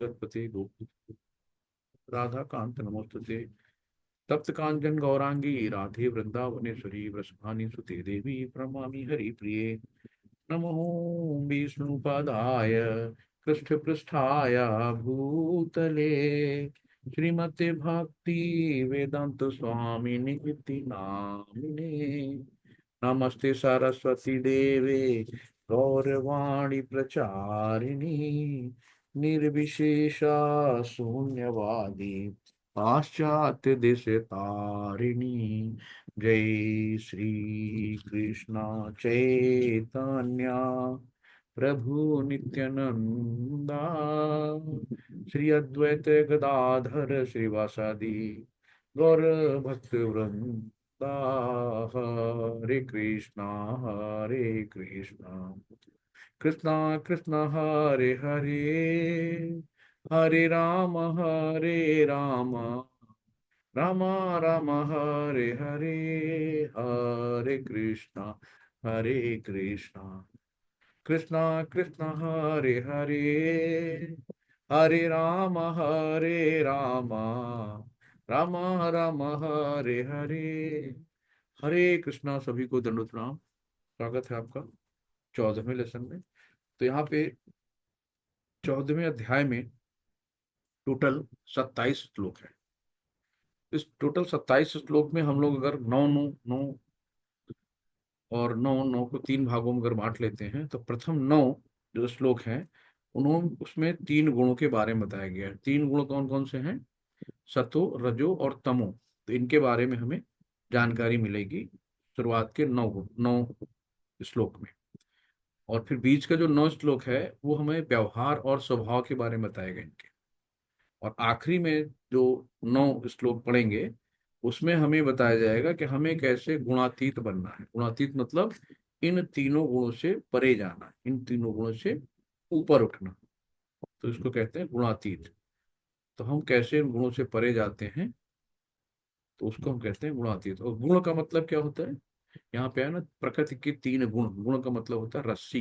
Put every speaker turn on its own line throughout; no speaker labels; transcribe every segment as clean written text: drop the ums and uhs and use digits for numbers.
जगत्पते गोपी राधा कांत नमोस्तुते। तप्त कांचन गौरांगी राधे वृंदावनेश्वरी वृषभानि सुते देवी प्रणमामि हरिप्रिये। नमो विष्णुपदाय कृष्णपृष्ठाय भूतले श्रीमते भक्ति वेदांत स्वामी निवृत्ति नामिने। नमस्ते सरस्वती देवे गौरवाणी प्रचारिणी निर्विशेषा शून्यवादी पाश्चात्य देश तारिणी। जय श्री कृष्ण चैतन्य प्रभु नित्यानंदा श्री अद्वैत गदाधर श्रीवासादि गौर भक्त वृंदा। हरे कृष्णा हरे कृष्णा कृष्णा कृष्णा हरे हरे हरे राम राम राम हरे हरे। हरे कृष्णा कृष्णा कृष्णा हरे हरे हरे राम राम राम हरे हरे। हरे कृष्णा। सभी को दंडोत प्रणाम। स्वागत है आपका 14वें लेसन में। तो यहाँ पे 14वें अध्याय में टोटल 27 श्लोक है। इस टोटल 27 श्लोक में हम लोग अगर नौ नौ नौ और नौ नौ को तीन भागों में अगर बांट लेते हैं तो प्रथम 9 जो श्लोक हैं उन्होंने उसमें तीन गुणों के बारे में बताया गया है। तीन गुण कौन कौन से हैं? सतो रजो और तमो। तो इनके बारे में हमें जानकारी मिलेगी शुरुआत के 9 श्लोक में। और फिर बीच का जो 9 श्लोक है वो हमें व्यवहार और स्वभाव के बारे में बताएगा इनके। और आखिरी में जो 9 श्लोक पढ़ेंगे उसमें हमें बताया जाएगा कि हमें कैसे गुणातीत बनना है। गुणातीत मतलब इन तीनों गुणों से परे जाना, इन तीनों गुणों से ऊपर उठना। तो इसको कहते हैं गुणातीत। तो हम कैसे इन गुणों से परे जाते हैं तो उसको हम कहते हैं गुणातीत। और गुण का मतलब क्या होता है? यहाँ पे है ना, प्रकृति के तीन गुण। गुण का मतलब होता है रस्सी।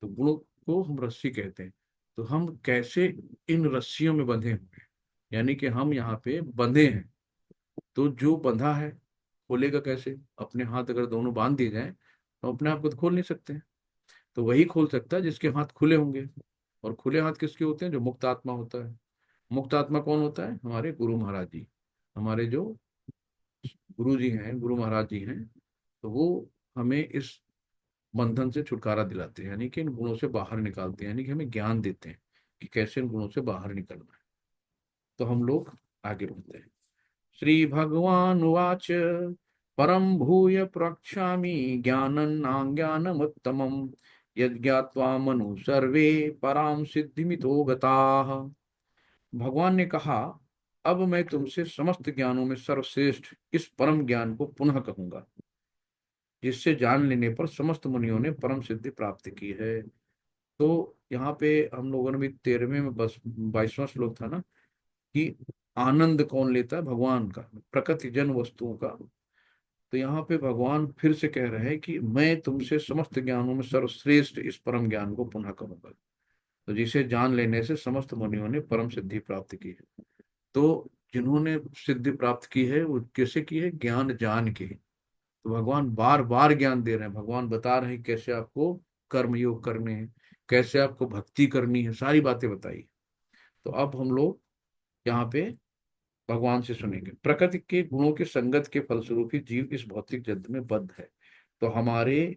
तो गुण को हम रस्सी कहते हैं। तो हम कैसे इन रस्सियों में बंधे हुए हैं, यानी कि हम यहाँ पे बंधे हैं। तो जो बंधा है खोलेगा कैसे? अपने हाथ अगर दोनों बांध दिए जाएं तो अपने आप को तो खोल नहीं सकते हैं। तो वही खोल सकता है जिसके हाथ खुले होंगे। और खुले हाथ किसके होते हैं? जो मुक्त आत्मा होता है। मुक्त आत्मा कौन होता है? हमारे गुरु महाराज जी। हमारे जो गुरु जी हैं, गुरु महाराज जी हैं, तो वो हमें इस बंधन से छुटकारा दिलाते हैं, यानी कि इन गुणों से बाहर निकालते हैं, यानी कि हमें ज्ञान देते हैं कि कैसे इन गुणों से बाहर निकलना है। तो हम लोग आगे बढ़ते हैं। श्री भगवान उवाच परम भूय प्रवक्ष्यामि ज्ञानन्नाज्ञानमुत्तमम् यज्ञात्वा मनु सर्वे पराम सिद्धिमितो गताः। भगवान ने कहा, अब मैं तुमसे समस्त ज्ञानों में सर्वश्रेष्ठ इस परम ज्ञान को पुनः कहूंगा जिससे जान लेने पर समस्त मुनियों ने परम सिद्धि प्राप्त की है। तो यहाँ पे हम लोगों ने भी 13वें में बस 22वां श्लोक था ना, कि आनंद कौन लेता है? भगवान का, प्रकृति जन वस्तुओं का। तो यहाँ पे भगवान फिर से कह रहे हैं कि मैं तुमसे समस्त ज्ञानों में सर्वश्रेष्ठ इस परम ज्ञान को पुनः कहूंगा, तो जिसे जान लेने से समस्त मुनियों ने परम सिद्धि प्राप्त की है। तो जिन्होंने सिद्धि प्राप्त की है वो कैसे की है? ज्ञान जान के। तो भगवान बार बार ज्ञान दे रहे हैं। भगवान बता रहे हैं कैसे आपको कर्म योग करने हैं, कैसे आपको भक्ति करनी है, सारी बातें बताई। तो अब हम लोग यहाँ पे भगवान से सुनेंगे। प्रकृति के गुणों के संगत के फलस्वरूप ही जीव इस भौतिक जगत में बद्ध है। तो हमारे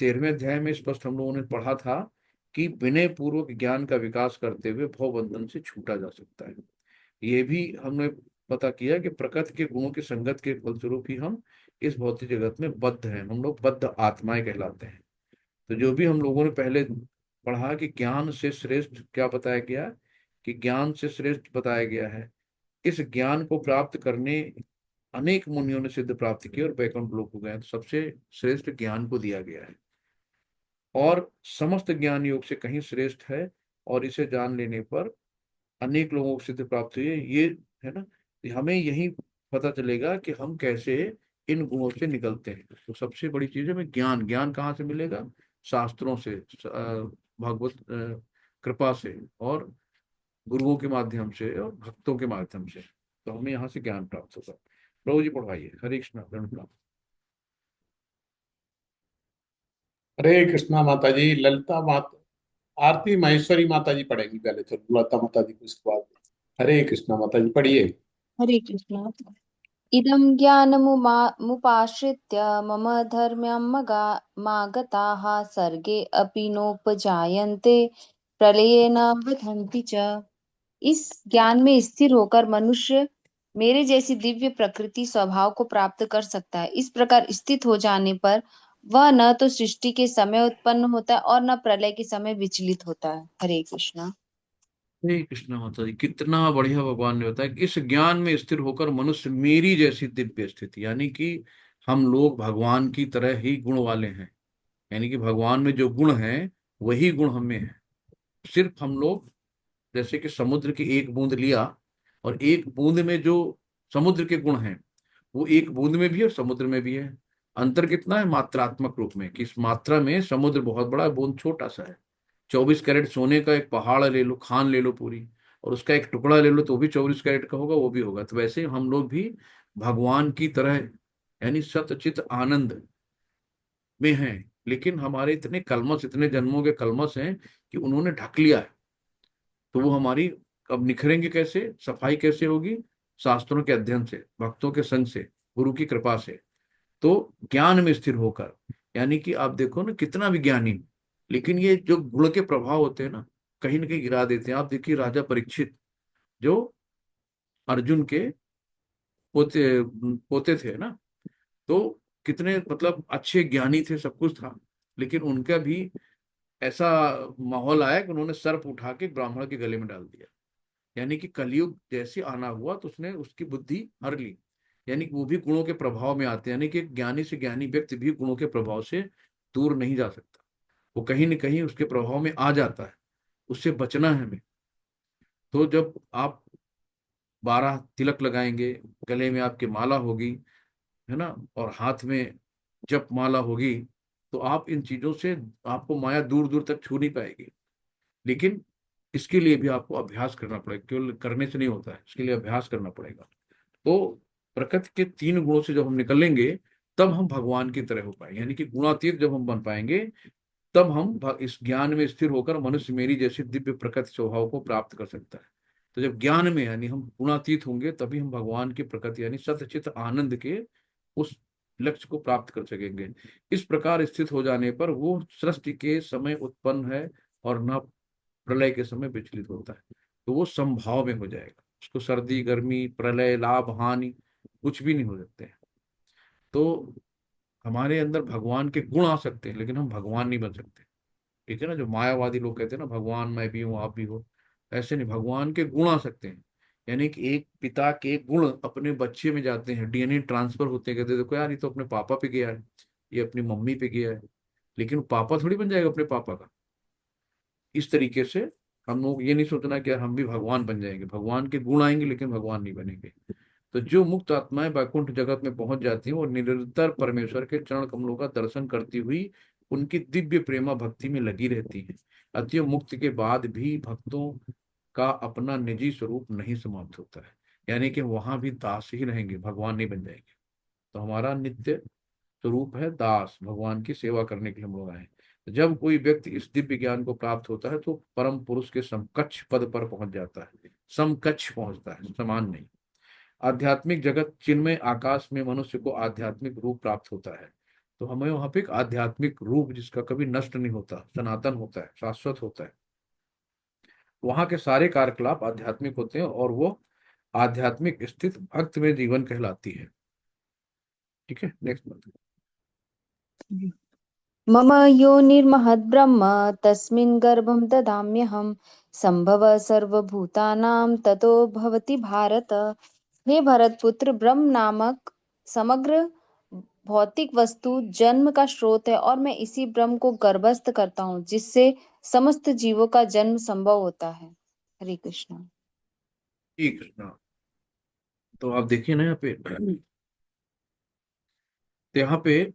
13वें अध्याय में स्पष्ट हम लोगों ने पढ़ा था कि विनय पूर्वक ज्ञान का विकास करते हुए भव बंधन से छूटा जा सकता है। ये भी हमने पता किया कि प्रकृति के गुणों की संगत के फलस्वरूप ही हम इस भौतिक जगत में बद्ध हैं। हम लोग बद्ध आत्माएं कहलाते हैं। तो जो भी हम लोगों ने पहले पढ़ा कि ज्ञान से श्रेष्ठ क्या बताया गया, कि ज्ञान से श्रेष्ठ बताया गया है। इस ज्ञान को प्राप्त करने अनेक मुनियों ने सिद्ध प्राप्त की और वैकुंठ लोक हो गए। तो सबसे श्रेष्ठ ज्ञान को दिया गया है और समस्त ज्ञान योग से कहीं श्रेष्ठ है। और इसे जान लेने पर अनेक लोगों को सिद्ध प्राप्त हुई है। ये है ना, हमें यही पता चलेगा कि हम कैसे इन गुणों से निकलते हैं। तो सबसे बड़ी चीज है हमें ज्ञान। ज्ञान कहाँ से मिलेगा? शास्त्रों से, भगवत कृपा से और गुरुओं के माध्यम से और भक्तों के माध्यम से। तो हमें यहाँ से ज्ञान प्राप्त होगा। प्रभु जी पढ़वाइए। हरे कृष्णा, दंड प्रणाम।
हरे कृष्णा माता जी। ललिता माता, आरती माहेश्वरी माता जी पढ़ेंगी पहले, तो ललिता माता जी को इसके बाद। हरे कृष्णा माता जी पढ़िए।
हरे कृष्ण। इदं ज्ञानमुपाश्रित्य मम धर्म्यमागताः सर्गे अपि नोपजायन्ते प्रलये न वधन्ति च। इस ज्ञान में स्थिर होकर मनुष्य मेरे जैसी दिव्य प्रकृति स्वभाव को प्राप्त कर सकता है। इस प्रकार स्थित हो जाने पर वह न तो सृष्टि के समय उत्पन्न होता है और न प्रलय के समय विचलित होता है। हरे कृष्णा।
हे कृष्णा माता जी, कितना बढ़िया भगवान ने बताया कि इस ज्ञान में स्थिर होकर मनुष्य मेरी जैसी दिव्य स्थिति, यानी कि हम लोग भगवान की तरह ही गुण वाले हैं। यानी कि भगवान में जो गुण हैं वही गुण हमें है। सिर्फ हम लोग जैसे कि समुद्र की एक बूंद लिया, और एक बूंद में जो समुद्र के गुण हैं वो एक बूंद में भी है और समुद्र में भी है। अंतर कितना है मात्रात्मक रूप में, कि इस मात्रा में समुद्र बहुत बड़ा है, बूंद छोटा सा है। 24 कैरेट सोने का एक पहाड़ ले लो, खान ले लो पूरी, और उसका एक टुकड़ा ले लो तो भी 24 कैरेट का होगा, वो भी होगा। तो वैसे ही हम लोग भी भगवान की तरह, यानी सतचित आनंद में हैं। लेकिन हमारे इतने कलमश, इतने जन्मों के कलमश हैं कि उन्होंने ढक लिया है। तो वो हमारी अब निखरेंगे कैसे, सफाई कैसे होगी? शास्त्रों के अध्ययन से, भक्तों के संग से, गुरु की कृपा से। तो ज्ञान में स्थिर होकर, यानी कि आप देखो ना कितना विज्ञानी, लेकिन ये जो गुण के प्रभाव होते हैं ना कहीं गिरा देते हैं। आप देखिए राजा परीक्षित, जो अर्जुन के पोते पोते थे ना, तो कितने मतलब अच्छे ज्ञानी थे, सब कुछ था। लेकिन उनका भी ऐसा माहौल आया कि उन्होंने सर्प उठा के ब्राह्मण के गले में डाल दिया। यानी कि कलयुग जैसे आना हुआ तो उसने उसकी बुद्धि हर ली। यानी कि वो भी गुणों के प्रभाव में आते हैं। यानी कि एक ज्ञानी से ज्ञानी व्यक्ति भी गुणों के प्रभाव से दूर नहीं जा सकता, वो कहीं न कहीं उसके प्रभाव में आ जाता है। उससे बचना है हमें। तो जब आप 12 तिलक लगाएंगे, गले में आपके माला होगी, है ना, और हाथ में जप माला होगी, तो आप इन चीजों से, आपको माया दूर दूर तक छू नहीं पाएगी। लेकिन इसके लिए भी आपको अभ्यास करना पड़ेगा, केवल करने से नहीं होता है, इसके लिए अभ्यास करना पड़ेगा। तो प्रकृति के 3 गुणों से जब हम निकलेंगे, तब हम भगवान की तरह हो पाएंगे। यानी कि गुणातीत जब हम बन पाएंगे, तब हम इस ज्ञान में स्थिर होकर मनुष्य मेरी जैसी दिव्य प्रकृति स्वभाव को प्राप्त कर सकता है। तो जब ज्ञान में यानी हम गुणातीत होंगे, तभी हम भगवान की प्रकृति यानी सतचित आनंद के उस लक्ष्य को प्राप्त कर सकेंगे। इस प्रकार स्थित हो जाने पर वो सृष्टि के समय उत्पन्न है और न प्रलय के समय विचलित होता है। तो वो समभाव में हो जाएगा, उसको सर्दी गर्मी प्रलय लाभ हानि कुछ भी नहीं हो सकते हैं। तो हमारे अंदर भगवान के गुण आ सकते हैं, लेकिन हम भगवान नहीं बन सकते। ठीक है ना, जो मायावादी लोग कहते हैं ना भगवान मैं भी हूँ आप भी हो, ऐसे नहीं, भगवान के गुण आ सकते हैं। यानी कि एक पिता के गुण अपने बच्चे में जाते हैं, डीएनए ट्रांसफर होते हैं। कहते हैं, देखो यार ये तो अपने पापा पे गया है, ये अपनी मम्मी पे गया है। लेकिन वो पापा थोड़ी बन जाएगा अपने पापा का। इस तरीके से हम लोग ये नहीं सोचना कि यार हम भी भगवान बन जाएंगे। भगवान के गुण आएंगे लेकिन भगवान नहीं बनेंगे। तो जो मुक्त आत्माएं वैकुंठ जगत में पहुंच जाती हैं, वो निरंतर परमेश्वर के चरण कमलों का दर्शन करती हुई उनकी दिव्य प्रेमा भक्ति में लगी रहती हैं। अतः मुक्ति के बाद भी भक्तों का अपना निजी स्वरूप नहीं समाप्त होता है। यानी कि वहां भी दास ही रहेंगे, भगवान नहीं बन जाएंगे। तो हमारा नित्य स्वरूप है दास, भगवान की सेवा करने के लिए हम लोग आए। जब कोई व्यक्ति इस दिव्य ज्ञान को प्राप्त होता है तो परम पुरुष के समकक्ष पद पर पहुंच जाता है। समकक्ष पहुंचता है, समान नहीं। आध्यात्मिक जगत चिन्मय आकाश में मनुष्य को आध्यात्मिक रूप प्राप्त होता है। तो हमें वहां पे एक आध्यात्मिक रूप जिसका कभी नष्ट नहीं होता, सनातन होता है, शाश्वत होता है। वहां के सारे कार्यकलाप आध्यात्मिक होते हैं और वो आध्यात्मिक स्थित भक्त में जीवन कहलाती है। ठीक है, नेक्स्ट बात।
मम योनिर्महद्ब्रह्म तस्मिन् गर्भं ददाम्यहम संभव सर्वभूतानां ततो भवति भारत। हे भरतपुत्र, ब्रह्म नामक समग्र भौतिक वस्तु जन्म का स्रोत है और मैं इसी ब्रह्म को गर्भस्थ करता हूँ जिससे समस्त जीवों का जन्म संभव होता है। हरे कृष्णा।
ठीक है ना। तो आप देखिए ना यहाँ पे, तो यहाँ पे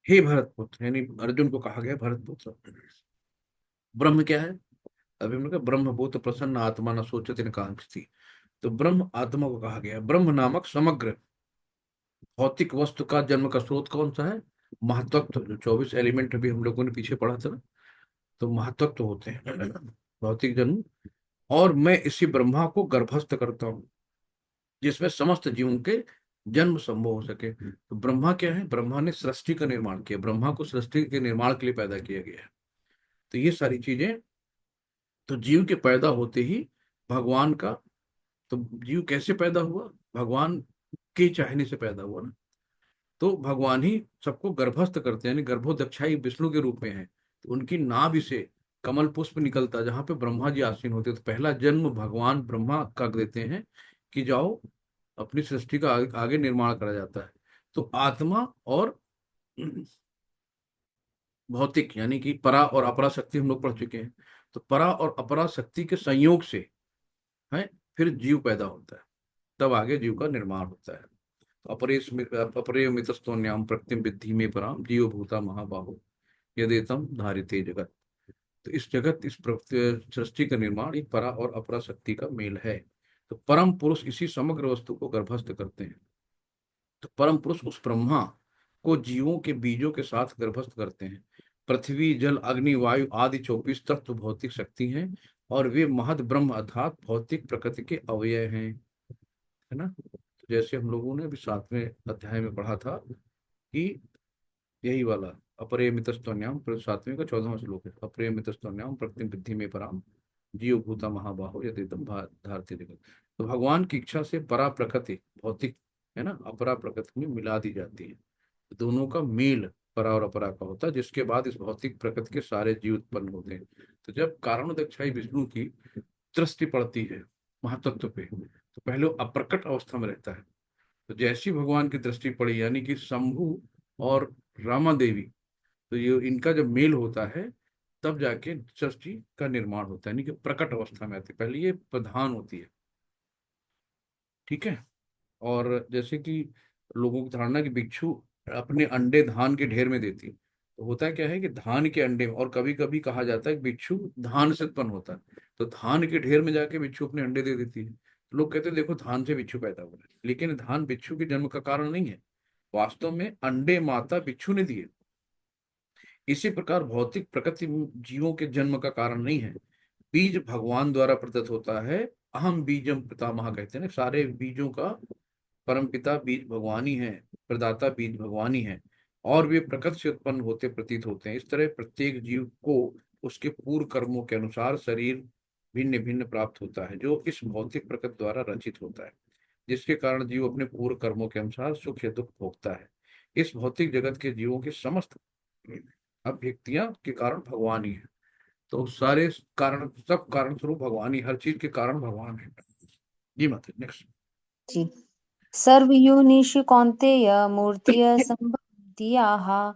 हे भरतपुत्र, यानी अर्जुन को कहा गया भरतपुत्र। ब्रह्म क्या है? अभी हमने कहा ब्रह्मभूत प्रसन्न आत्मा न सोचत न कांक्षति। तो ब्रह्म आत्मा को कहा गया है। ब्रह्म नामक समग्र भौतिक वस्तु का जन्म का स्रोत कौन सा है? महातत्व, जो 24 एलिमेंट अभी हम लोगों ने पीछे पढ़ा था ना, तो महातत्व होते हैं भौतिक जन्म। और मैं इसी ब्रह्मा को गर्भस्थ करता हूँ जिसमें समस्त जीवों के जन्म संभव हो सके। तो ब्रह्मा क्या है? ब्रह्मा ने सृष्टि का निर्माण किया, ब्रह्मा को सृष्टि के निर्माण के लिए पैदा किया गया है। तो ये सारी चीजें, तो जीव के पैदा होते ही भगवान का, तो जीव कैसे पैदा हुआ? भगवान के चाहने से पैदा हुआ ना। तो भगवान ही सबको गर्भस्थ करते हैं, यानी गर्भोदक्षाई विष्णु के रूप में है। तो उनकी नाभि से कमल पुष्प निकलता है जहां पे ब्रह्मा जी आसीन होते हैं। तो पहला जन्म भगवान ब्रह्मा का देते हैं कि जाओ अपनी सृष्टि का आगे निर्माण करा जाता है। तो आत्मा और भौतिक, यानी कि परा और अपरा शक्ति हम लोग पढ़ चुके हैं। तो परा और अपरा शक्ति के संयोग से है फिर जीव पैदा होता है, तब आगे जीव का निर्माण होता है। अपरेयमितस्तोन्याम प्रकृतिम विद्धि में पराम जीव भूता महाबाहो यदेतम धारिते जगत। तो इस जगत, इस सृष्टि का निर्माण एक परा और अपरा शक्ति का मेल है। तो परम पुरुष इसी समग्र वस्तु को गर्भस्थ करते हैं। तो परम पुरुष उस ब्रह्मा को जीवों के बीजों के साथ गर्भस्थ करते हैं। पृथ्वी जल अग्नि वायु आदि 24 तत्व भौतिक शक्ति हैं, और वे महद ब्रह्म अर्थात भौतिक प्रकृति के अवयव हैं, है ना। तो जैसे हम लोगों ने अभी 7वें अध्याय में पढ़ा था कि यही वाला अपरिमितस्तोन्याम, 7वें का 14वां श्लोक है, अपरिमितस्तोन्याम प्रकृति वृद्धि में पराम जीव भूता महाबाहो यदेतम धारते जगत। तो भगवान की इच्छा से परा प्रकृति भौतिक, है ना, अपरा प्रकृति में मिला दी जाती है। दोनों का मेल परा और अपरा का होता है, जिसके बाद इस भौतिक प्रकृति के सारे जीव उत्पन्न होते हैं। तो जब कारण दक्षाई विष्णु की दृष्टि पड़ती है महातत्व पे, तो पहले वो अप्रकट अवस्था में रहता है। तो जैसी भगवान की दृष्टि पड़ी, यानी कि शंभु और रामा देवी, तो ये इनका जब मेल होता है तब जाके सृष्टि का निर्माण होता है, यानी कि प्रकट अवस्था में आती है। पहले ये प्रधान होती है, ठीक है। और जैसे कि लोगों की धारणा कि भिक्षु अपने अंडे धान के ढेर में देती है, तो होता क्या है कि धान के अंडे में, और कभी कभी कहा जाता है कि भिक्षु धान से उत्पन्न होता है, तो धान के ढेर में जाके भिक्षु अपने अंडे दे देती है। तो लोग कहते हैं देखो धान से भिक्षु पैदा हुआ है, लेकिन धान भिक्षु के जन्म का कारण नहीं है। वास्तव में अंडे माता भिक्षु ने दिए। इसी प्रकार भौतिक प्रकृति जीवों के जन्म का कारण नहीं है। बीज भगवान द्वारा प्रदत्त होता है। अहम बीजम पितामह कहते हैं ना, सारे बीजों का परम पिता बीज भगवान ही है, प्रदाता बीज भगवान ही है, और वे प्रकृति से उत्पन्न होते प्रतीत होते हैं। इस तरह प्रत्येक जीव को उसके पूर्व कर्मों के अनुसार शरीर भिन्न भिन्न प्राप्त होता है, जो इस भौतिक प्रकृति द्वारा रचित होता है, जिसके कारण जीव अपने पूर्व कर्मों के अनुसार सुख या दुख भोगता है। इस भौतिक जगत के जीवों के समस्त अभिव्यक्तियां के कारण भगवान ही है। तो सारे कारण, सब कारण स्वरूप भगवान ही, हर चीज के कारण भगवान है। जी माता, नेक्स्ट।
जी। सर्वयोनिषु कौन्तेय मूर्तयः सम्भवन्ति याः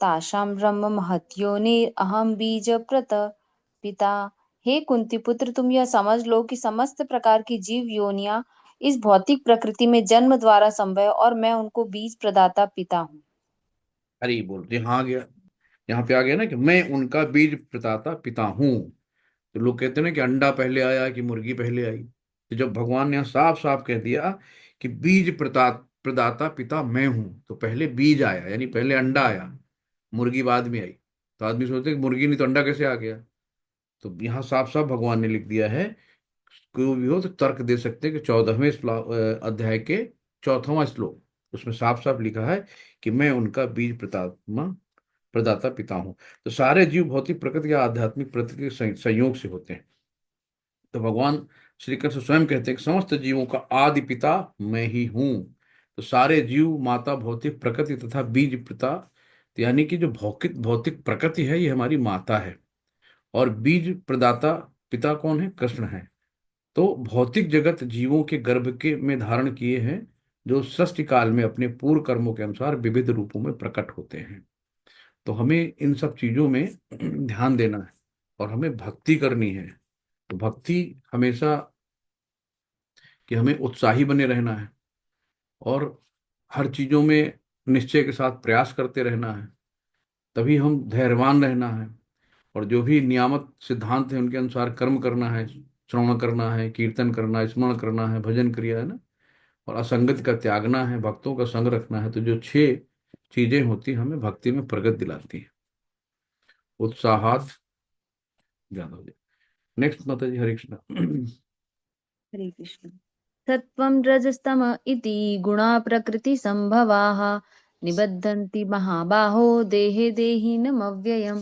तासां ब्रह्म महत्योनिरहं बीजप्रद पिता। हे कुंती पुत्र, तुम यह समझ लो कि समस्त प्रकार की जीव योनियां इस भौतिक प्रकृति में जन्म द्वारा संभव है, और मैं उनको बीज प्रदाता पिता हूँ।
अरे बोल, यहाँ आ गया, यहाँ पे आ गया ना कि मैं उनका बीज प्रदाता पिता हूँ। तो लोग कहते हैं ना कि अंडा पहले आया कि मुर्गी पहले आई। तो जब भगवान ने यहाँ साफ साफ कह दिया कि बीज प्रदाता पिता मैं हूं, तो पहले बीज आया, यानी पहले अंडा आया, मुर्गी बाद में आई। तो आदमी सोचते हैं कि मुर्गी नहीं तो अंडा कैसे आ गया। तो यहाँ साफ साफ भगवान ने लिख दिया है। कोई भी हो तो तर्क दे सकते हैं कि 14वें अध्याय के 4वां श्लोक, उसमें साफ साफ लिखा है कि मैं उनका बीज प्रदाता पिता हूं। तो सारे जीव भौतिक प्रकृति या आध्यात्मिक प्रकृति के संयोग से होते हैं। तो भगवान श्री कृष्ण स्वयं कहते हैं कि समस्त जीवों का आदि पिता मैं ही हूं। तो सारे जीव माता भौतिक प्रकृति तथा बीज पिता, तो यानी कि जो भौतिक भौतिक प्रकृति है ये हमारी माता है, और बीज प्रदाता पिता कौन है? कृष्ण है। तो भौतिक जगत जीवों के गर्भ के में धारण किए हैं, जो सृष्टि काल में अपने पूर्व कर्मों के अनुसार विविध रूपों में प्रकट होते हैं। तो हमें इन सब चीजों में ध्यान देना है, और हमें भक्ति करनी है। तो भक्ति हमेशा कि हमें उत्साही बने रहना है, और हर चीजों में निश्चय के साथ प्रयास करते रहना है, तभी हम धैर्यवान रहना है। और जो भी नियामक सिद्धांत है उनके अनुसार कर्म करना है, श्रवण करना है, कीर्तन करना है, स्मरण करना है, भजन क्रिया है ना, और असंगति का त्यागना है, भक्तों का संग रखना है। तो जो 6 चीजें होती हैं हमें भक्ति में प्रगति दिलाती है, उत्साहात ज्यादा हो जाए। नेक्स्ट माता जी, हरे कृष्णा।
हरे कृष्ण। सत्त्वं रजस्तम इति गुणा प्रकृति संभवाः निबद्धन्ति महाबाहो देहे देहिनमव्ययम्।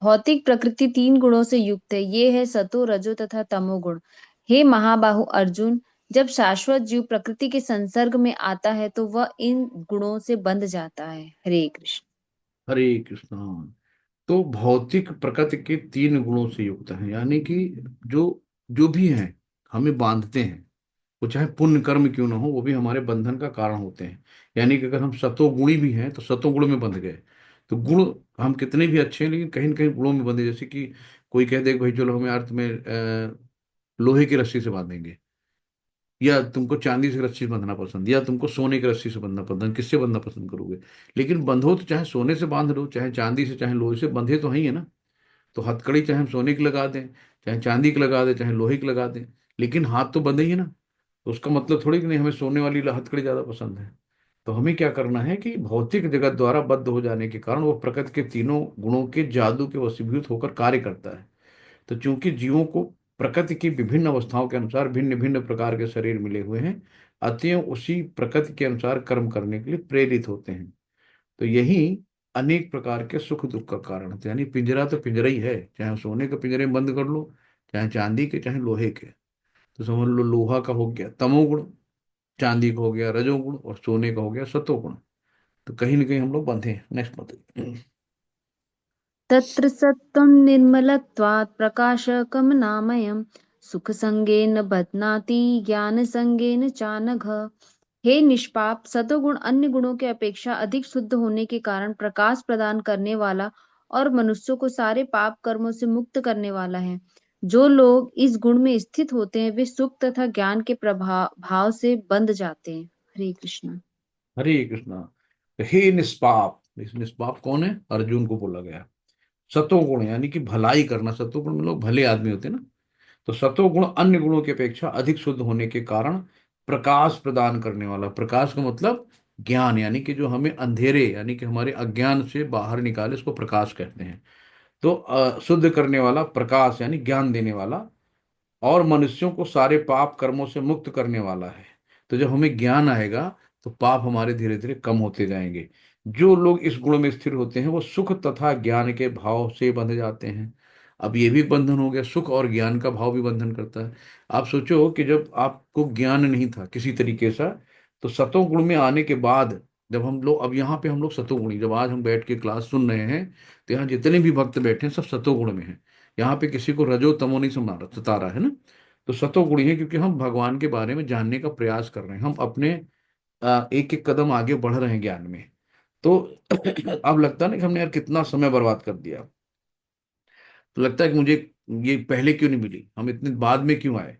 भौतिक प्रकृति 3 गुणों से युक्त है, ये है सतो रजो तथा तमोगुण। हे महाबाहु अर्जुन, जब शाश्वत जीव प्रकृति के संसर्ग में आता है तो वह इन गुणों से बंध जाता है। हरे कृष्ण।
हरे कृष्णा। तो भौतिक प्रकृति के 3 गुणों से युक्त है, यानी कि जो जो भी है हमें बांधते हैं, वो चाहे पुण्य कर्म क्यों ना हो, वो भी हमारे बंधन का कारण होते हैं। यानी कि अगर हम सतोगुणी भी हैं तो सतोगुण में बंध गए। तो गुण हम कितने भी अच्छे हैं लेकिन कहीं ना कहीं गुणों में बंधे। जैसे कि कोई कह दे कि भाई चलो हमें अर्थ में लोहे की रस्सी से बांधेंगे, या तुमको चांदी से रस्सी से बंधना पसंद, या तुमको सोने की रस्सी से बंधना पसंद, किससे बंधना पसंद करोगे? लेकिन बंधो तो चाहे सोने से बांध लो, चाहे चांदी से, चाहे लोहे से, बंधे तो ही है ना। तो हथकड़ी चाहे हम सोने की लगा दें, चाहे चांदी की लगा दें, चाहे लोहे की लगा दें, लेकिन हाथ तो बंधे ही है ना। तो उसका मतलब थोड़ी कि नहीं हमें सोने वाली हथकड़ी ज्यादा पसंद है। तो हमें क्या करना है कि भौतिक जगत द्वारा बद्ध हो जाने के कारण वो प्रकृति के 3 गुणों के जादू के वशीभूत होकर कार्य करता है। तो चूंकि जीवों को प्रकृति की विभिन्न अवस्थाओं के अनुसार भिन्न भिन्न प्रकार के शरीर मिले हुए हैं, अतएव उसी प्रकृति के अनुसार कर्म करने के लिए प्रेरित होते हैं। तो यही अनेक प्रकार के सुख दुख का कारण है। यानी पिंजरा तो पिंजरा ही है, चाहे सोने के पिंजरे में बंद कर लो, चाहे चांदी के, चाहे लोहे के। तो समझ लो लोहा का हो गया तमोगुण, चांदी का हो गया रजोगुण, और सोने का हो गया सतोगुण। तो कहीं ना कहीं हम लोग बंधे हैं। नेक्स्ट बताइए।
तत्र सत्त्वं निर्मलत्वात् प्रकाशकमनामयम् सुखसंगेन बध्नाति ज्ञानसंगेन चानघ। हे निष्पाप, सतोगुण अन्य गुणों के अपेक्षा अधिक शुद्ध होने के कारण प्रकाश प्रदान करने वाला और मनुष्यों को सारे पाप कर्मों से मुक्त करने वाला है। जो लोग इस गुण में स्थित होते हैं वे सुख तथा ज्ञान के प्रभाव भाव से बंध जाते हैं। हरे कृष्ण।
हरे कृष्णा। तो हे निष्पाप, इस निष्पाप कौन है? अर्जुन को बोला गया। सतोगुण यानी कि भलाई करना, सतोगुण में लोग भले आदमी होते हैं ना। तो सतोगुण अन्य गुणों की अपेक्षा अधिक शुद्ध होने के कारण प्रकाश प्रदान करने वाला, प्रकाश का मतलब ज्ञान, यानी कि जो हमें अंधेरे यानी कि हमारे अज्ञान से बाहर निकाले, इसको प्रकाश कहते हैं। तो शुद्ध करने वाला प्रकाश यानी ज्ञान देने वाला, और मनुष्यों को सारे पाप कर्मों से मुक्त करने वाला है। तो जब हमें ज्ञान आएगा तो पाप हमारे धीरे धीरे कम होते जाएंगे। जो लोग इस गुण में स्थिर होते हैं वो सुख तथा ज्ञान के भाव से बंध जाते हैं। अब ये भी बंधन हो गया, सुख और ज्ञान का भाव भी बंधन करता है। आप सोचो कि जब आपको ज्ञान नहीं था किसी तरीके से, तो सतों गुण में आने के बाद, जब हम लोग, अब यहाँ पे हम लोग सतोगुणी, जब आज हम बैठ के क्लास सुन रहे हैं तो यहाँ जितने भी भक्त बैठे हैं सब सतोगुण में हैं। यहाँ पे किसी को रजो तमो नहीं सता रहा है ना। तो सतोगुणी है क्योंकि हम भगवान के बारे में जानने का प्रयास कर रहे हैं, हम अपने एक एक कदम आगे बढ़ रहे हैं ज्ञान में। तो अब लगता है ना कि हमने यार कितना समय बर्बाद कर दिया। तो लगता है कि मुझे ये पहले क्यों नहीं मिली, हम इतने बाद में क्यों आए।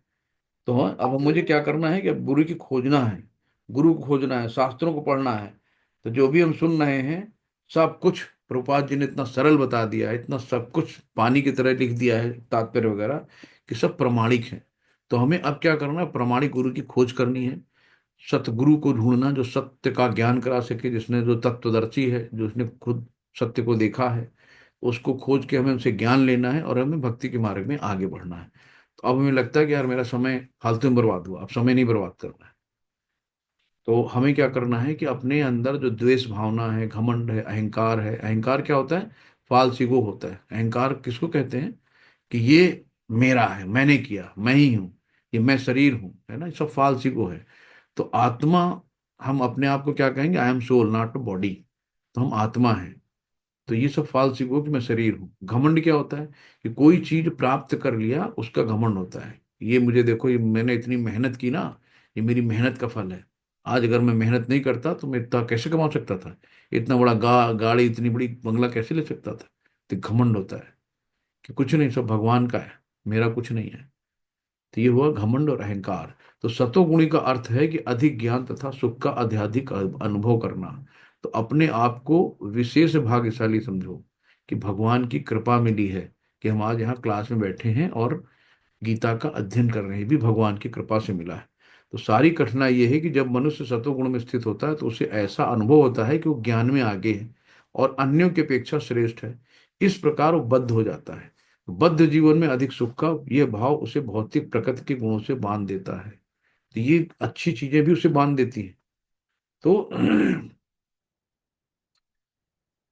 तो हाँ, अब मुझे क्या करना है कि अब गुरु की खोजना है, गुरु को खोजना है, शास्त्रों को पढ़ना है। तो जो भी हम सुन रहे हैं सब कुछ प्रभुपाद जी ने इतना सरल बता दिया है, इतना सब कुछ पानी की तरह लिख दिया है तात्पर्य वगैरह, कि सब प्रमाणिक है। तो हमें अब क्या करना है, प्रमाणिक गुरु की खोज करनी है। सतगुरु को ढूंढना जो सत्य का ज्ञान करा सके, जिसने, जो तत्वदर्शी है, जो उसने खुद सत्य को देखा है, उसको खोज के हमें उनसे ज्ञान लेना है और हमें भक्ति के मार्ग में आगे बढ़ना है। तो अब हमें लगता है कि यार मेरा समय फालतू में बर्बाद हुआ, अब समय नहीं बर्बाद करना है। तो हमें क्या करना है कि अपने अंदर जो द्वेष भावना है, घमंड है, अहंकार है, अहंकार क्या होता है? फाल्स ईगो होता है। अहंकार किसको कहते हैं? कि ये मेरा है, मैंने किया, मैं ही हूँ, ये मैं शरीर हूँ, है ना, ये सब फाल्स ईगो है। तो आत्मा, हम अपने आप को क्या कहेंगे? I am soul not body. तो हम आत्मा हैं। तो ये सब फाल्स ईगो कि मैं शरीर हूँ। घमंड क्या होता है? कि कोई चीज प्राप्त कर लिया उसका घमंड होता है। ये मुझे देखो, ये मैंने इतनी मेहनत की ना, ये मेरी मेहनत का फल है। आज अगर मैं मेहनत नहीं करता तो मैं इतना कैसे कमा सकता था? इतना बड़ा गाड़ी, इतनी बड़ी बंगला कैसे ले सकता था? तो घमंड होता है कि कुछ नहीं, सब भगवान का है, मेरा कुछ नहीं है। तो ये हुआ घमंड और अहंकार। तो सतोगुणी का अर्थ है कि अधिक ज्ञान तथा सुख का अत्यधिक अनुभव करना। तो अपने आप को विशेष भाग्यशाली समझो कि भगवान की कृपा मिली है कि हम आज यहाँ क्लास में बैठे हैं और गीता का अध्ययन कर रहे हैं, ये भी भगवान की कृपा से मिला है। तो सारी कठिनाई ये है कि जब मनुष्य सतोगुण में स्थित होता है तो उसे ऐसा अनुभव होता है कि वो ज्ञान में आगे है और अन्यों की अपेक्षा श्रेष्ठ है। इस प्रकार वो बद्ध हो जाता है। बद्ध जीवन में अधिक सुख का यह भाव उसे भौतिक प्रकृति के गुणों से बांध देता है। तो ये अच्छी चीजें भी उसे बांध देती हैं। तो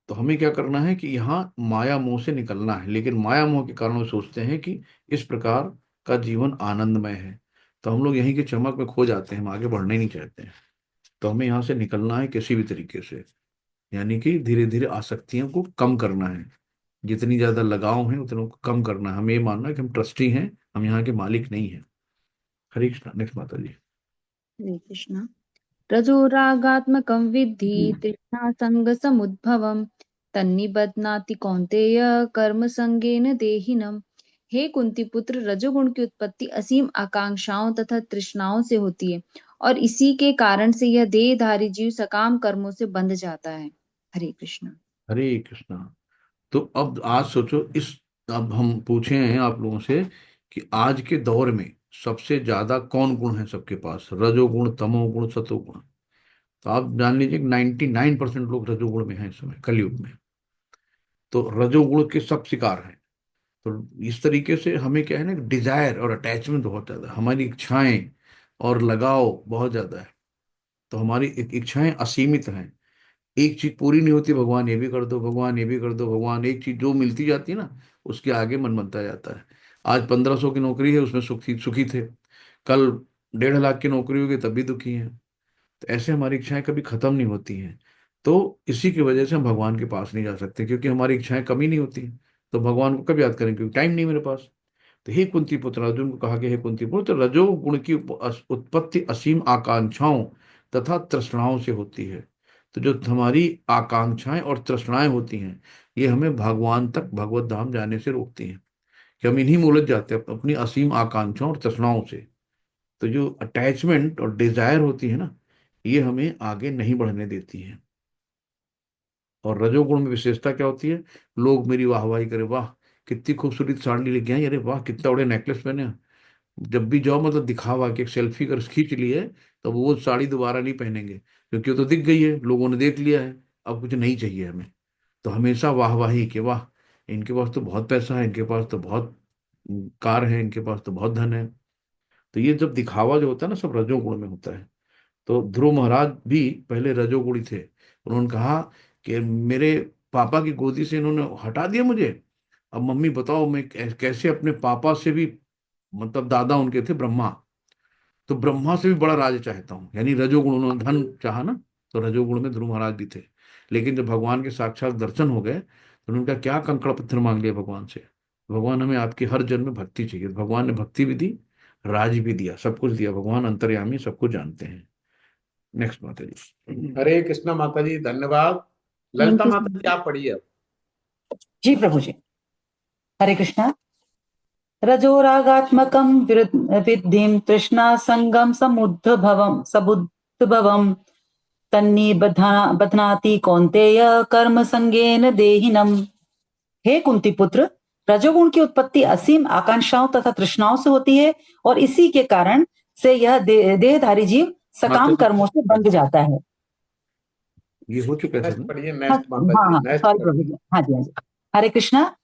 तो हमें क्या करना है कि यहाँ माया मोह से निकलना है, लेकिन माया मोह के कारण वो सोचते हैं कि इस प्रकार का जीवन आनंदमय है। तो हम लोग यहीं के चमक में खो जाते हैं, हम आगे बढ़ना ही नहीं चाहते हैं। तो हमें यहाँ से निकलना है किसी भी तरीके से, यानी कि धीरे धीरे आसक्तियों को कम करना है। जितनी ज्यादा लगाव है उतना को कम करना है। हमें ये मानना है कि हम ट्रस्टी हैं, हम यहाँ के मालिक नहीं हैं। हरे कृष्णा। नेक्स्ट माता जी।
हरे कृष्ण। रजोरागात्मकं विद्धि तृष्णासङ्गसमुद्भवं तन्निबध्नाति कौन्तेय कर्मसंगेन देहिनम्। हे कुंती पुत्र, रजोगुण की उत्पत्ति असीम आकांक्षाओं तथा तृष्णाओं से होती है और इसी के कारण से यह देहधारी जीव सकाम कर्मों से बंध जाता है। हरे कृष्ण।
हरे कृष्णा। तो अब आज सोचो इस, अब हम पूछे हैं आप लोगों से कि आज के दौर में सबसे ज्यादा कौन गुण है सबके पास, रजोगुण, तमोगुण, सतोगुण। तो आप जान लीजिए कि 99% लोग रजोगुण में हैं इस समय कलयुग में। तो रजोगुण के सब शिकार हैं। तो इस तरीके से हमें क्या है ना, डिजायर और अटैचमेंट बहुत ज्यादा है, हमारी इच्छाएं और लगाव बहुत ज्यादा है। तो हमारी इच्छाएं असीमित हैं। एक चीज पूरी नहीं होती, भगवान ये भी कर दो, भगवान ये भी कर दो, भगवान, एक चीज जो मिलती जाती है ना उसके आगे मन बनता जाता है। आज 1500 की नौकरी है, उसमें सुखी सुखी थे। कल 1.5 लाख की नौकरी होगी तब भी दुखी हैं। तो ऐसे हमारी इच्छाएं कभी खत्म नहीं होती हैं। तो इसी की वजह से हम भगवान के पास नहीं जा सकते, क्योंकि हमारी इच्छाएं कमी नहीं होती। तो भगवान को कब याद करें, क्योंकि टाइम नहीं मेरे पास। तो हे कुंती पुत्र, अर्जुन को कहा कि हे कुंती पुत्र, रजोगुण की उत्पत्ति असीम आकांक्षाओं तथा तृष्णाओं से होती है। तो जो हमारी आकांक्षाएं और तृष्णाएं होती हैं, ये हमें भगवान तक, भगवत धाम जाने से रोकती हैं। कि हम इन्हीं में उलझ जाते हैं अपनी असीम आकांक्षाओं और तृष्णाओं से। तो जो अटैचमेंट और डिजायर होती है ना, ये हमें आगे नहीं बढ़ने देती है। और रजोगुण में विशेषता क्या होती है, लोग मेरी वाहवाही करे, वाह कितनी खूबसूरत साड़ी लेके आई, अरे वाह कितना बड़े नेकलेस पहने हैं। जब भी जाओ मतलब दिखावा कि एक सेल्फी कर खींच ली है, तो वो साड़ी दोबारा नहीं पहनेंगे, क्योंकि वो तो दिख गई है, लोगों ने देख लिया है। अब कुछ नहीं चाहिए हमें। तो हमेशा वाहवाही कि वाह इनके पास तो बहुत पैसा है, इनके पास तो बहुत कार है, इनके पास तो बहुत धन है। तो ये जब दिखावा जो होता है ना, सब रजोगुण में होता है। तो ध्रुव महाराज भी पहले रजोगुणी थे। उन्होंने कहा कि मेरे पापा की गोदी से इन्होंने हटा दिया मुझे। अब मम्मी बताओ मैं कैसे अपने पापा से भी, मतलब दादा उनके थे ब्रह्मा, तो ब्रह्मा से भी बड़ा राज चाहता हूँ। यानी रजोगुण, उन्होंने धन चाहा ना, तो रजोगुण में ध्रुव महाराज भी थे। लेकिन जब भगवान के साक्षात दर्शन हो गए तो उन्होंने कहा क्या कंकड़ पत्थर मांग लिया भगवान से, भगवान हमें आपकी हर जन्म में भक्ति चाहिए। तो भगवान ने भक्ति भी दी, राज भी दिया, सब कुछ दिया। भगवान अंतर्यामी, सब कुछ जानते हैं। नेक्स्ट माता जी।
हरे कृष्णा माता जी, धन्यवाद।
Thank
Lalita
you.
माता जी, आप पढ़िए अब।
जी प्रभु जी। हरे कृष्णा। रजोरागात्मकं विद्धिं तृष्णा संगम समुद्भवम् बध्नाति कौन्तेय कर्म संगेन देहिनम्। हे कुंती पुत्र, रजोगुण की उत्पत्ति असीम आकांक्षाओं तथा तृष्णाओं से होती है और इसी के कारण से यह देहधारी जीव
माता
सकाम
जी
कर्मों से बंध जाता है।
ये हो चुका है सर
नेक्स्ट
ना?
पढ़िए,
हाँ
नेक्स्ट माता
हाँ
जी,
हाँ,
नेक्स्ट
सॉरी प्रभु
पढ़िए।
जी। हाँ जी हाँ जी। हरे कृष्णा।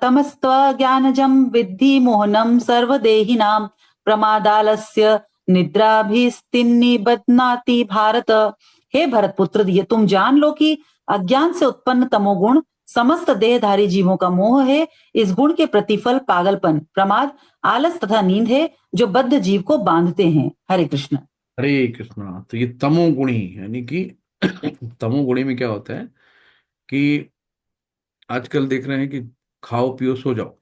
तमस्त्वज्ञानजं विद्धि मोहनं सर्वदेहिनां प्रमादालस्य निद्राभिस्तिन्निबध्नाति भारत। हे भरत पुत्र, ये तुम जान लो कि अज्ञान से उत्पन्न तमोगुण समस्त देहधारी जीवों का मोह है। इस गुण के प्रतिफल पागलपन, प्रमाद, आलस तथा नींद है जो बद्ध जीव को बांधते हैं। हरे कृष्ण।
हरे कृष्णा। तो ये तमोगुणी, यानी कि तमोगुणी में क्या होता है कि आजकल देख रहे हैं कि खाओ पियो सो जाओ।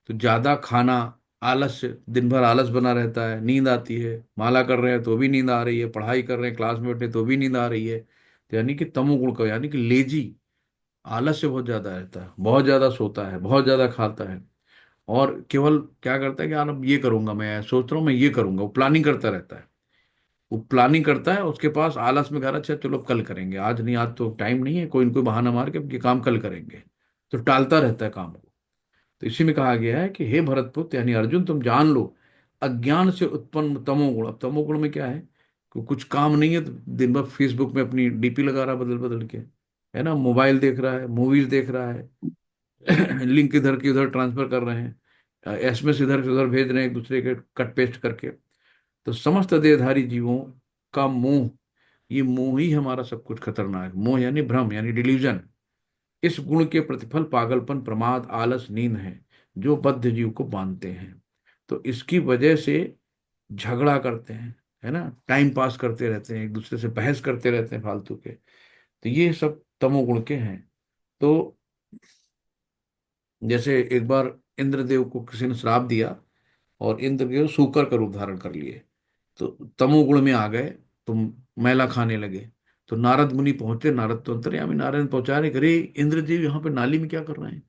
तो ज्यादा खाना, आलस्य, दिन भर आलस बना रहता है, नींद आती है, माला कर रहे हैं तो भी नींद आ रही है, पढ़ाई कर रहे हैं क्लास में बैठे तो भी नींद आ रही है। तो यानी कि तमोगुण का, यानी कि लेजी, आलस्य बहुत ज्यादा रहता है, बहुत ज्यादा सोता है, बहुत ज्यादा खाता है। और केवल क्या करता है कि यार अब ये करूंगा, मैं सोच रहा हूँ मैं ये करूंगा, वो प्लानिंग करता रहता है। वो प्लानिंग करता है, उसके पास आलस में घर, अच्छा चलो कल करेंगे, आज नहीं, आज तो टाइम नहीं है, कोई न कोई बहाना मार के ये काम कल करेंगे। तो टालता रहता है काम को। तो इसी में कहा गया है कि हे भरतपुत्र यानी अर्जुन, तुम जान लो अज्ञान से उत्पन्न तमोगुण। अब तमोगुण में क्या है कि कुछ काम नहीं है तो दिन भर फेसबुक में अपनी डीपी लगा रहा बदल बदल के, है ना, मोबाइल देख रहा है, मूवीज देख रहा है, लिंक इधर की उधर ट्रांसफर कर रहे हैं, एसएमएस इधर से उधर भेज रहे हैं एक दूसरे के कट पेस्ट करके। तो समस्त देहधारी जीवों का मोह, ये मोह ही हमारा सब कुछ खतरनाक। मोह यानी भ्रम यानी डिल्यूजन। इस गुण के प्रतिफल पागलपन, प्रमाद, आलस, नींद है जो बद्ध जीव को बांधते हैं। तो इसकी वजह से झगड़ा करते हैं, है ना, टाइम पास करते रहते हैं, एक दूसरे से बहस करते रहते हैं फालतू के। तो ये सब तमोगुण के हैं। तो जैसे एक बार इंद्रदेव को किसी ने श्राप दिया और इंद्रदेव सूकर का रूप धारण कर लिए, तो तमोगुण में आ गए, तो मैला खाने लगे। तो नारद मुनि पहुंचे, नारद तो अंतर्यामी, नारायण पहुंचा रहे, अरे इंद्रदेव यहाँ पे नाली में क्या कर रहे हैं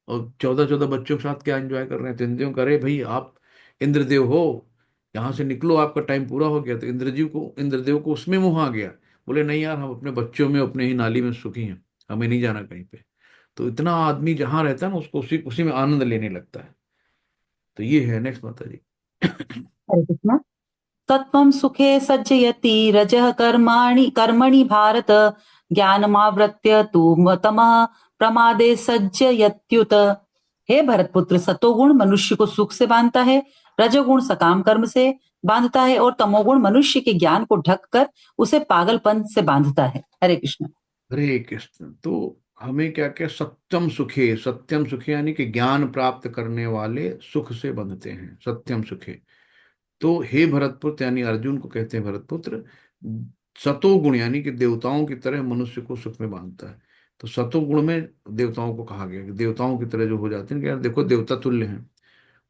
और 14-14 बच्चों के साथ क्या एंजॉय कर रहे हैं। तो इंद्रदेव करे, भाई आप इंद्रदेव हो, यहाँ से निकलो, आपका टाइम पूरा हो गया। तो इंद्रदेव को उसमें मोह आ गया। बोले नहीं यार, हम अपने बच्चों में अपने ही नाली में सुखी हैं, हमें नहीं जाना कहीं पे। तो इतना आदमी जहां रहता है ना, उसको उसी उसी में आनंद लेने लगता है। तो ये है। नेक्स्ट माता जी।
हरे कृष्ण। सत्वं सुखे सज्जयति रजः कर्माणि कर्मणि भारत ज्ञानमावृत्य तु तमः प्रमादे सज्जयत्युत। हे भरतपुत्र, सतोगुण मनुष्य को सुख से बांधता है, रजोगुण सकाम कर्म से बांधता है और तमोगुण मनुष्य के ज्ञान को ढक कर उसे पागलपन से बांधता है। हरे कृष्ण।
हरे कृष्ण। तो हमें क्या क्या, सत्यम सुखे यानी कि ज्ञान प्राप्त करने वाले सुख से बंधते हैं, सत्यम सुखे। तो हे भरतपुत्र यानी अर्जुन को कहते हैं भरतपुत्र, सतोगुण यानी कि देवताओं की तरह मनुष्य को सुख में बांधता है। तो सतोगुण में देवताओं को कहा गया कि देवताओं की तरह जो हो जाते हैं कि यार देखो देवता तुल्य हैं।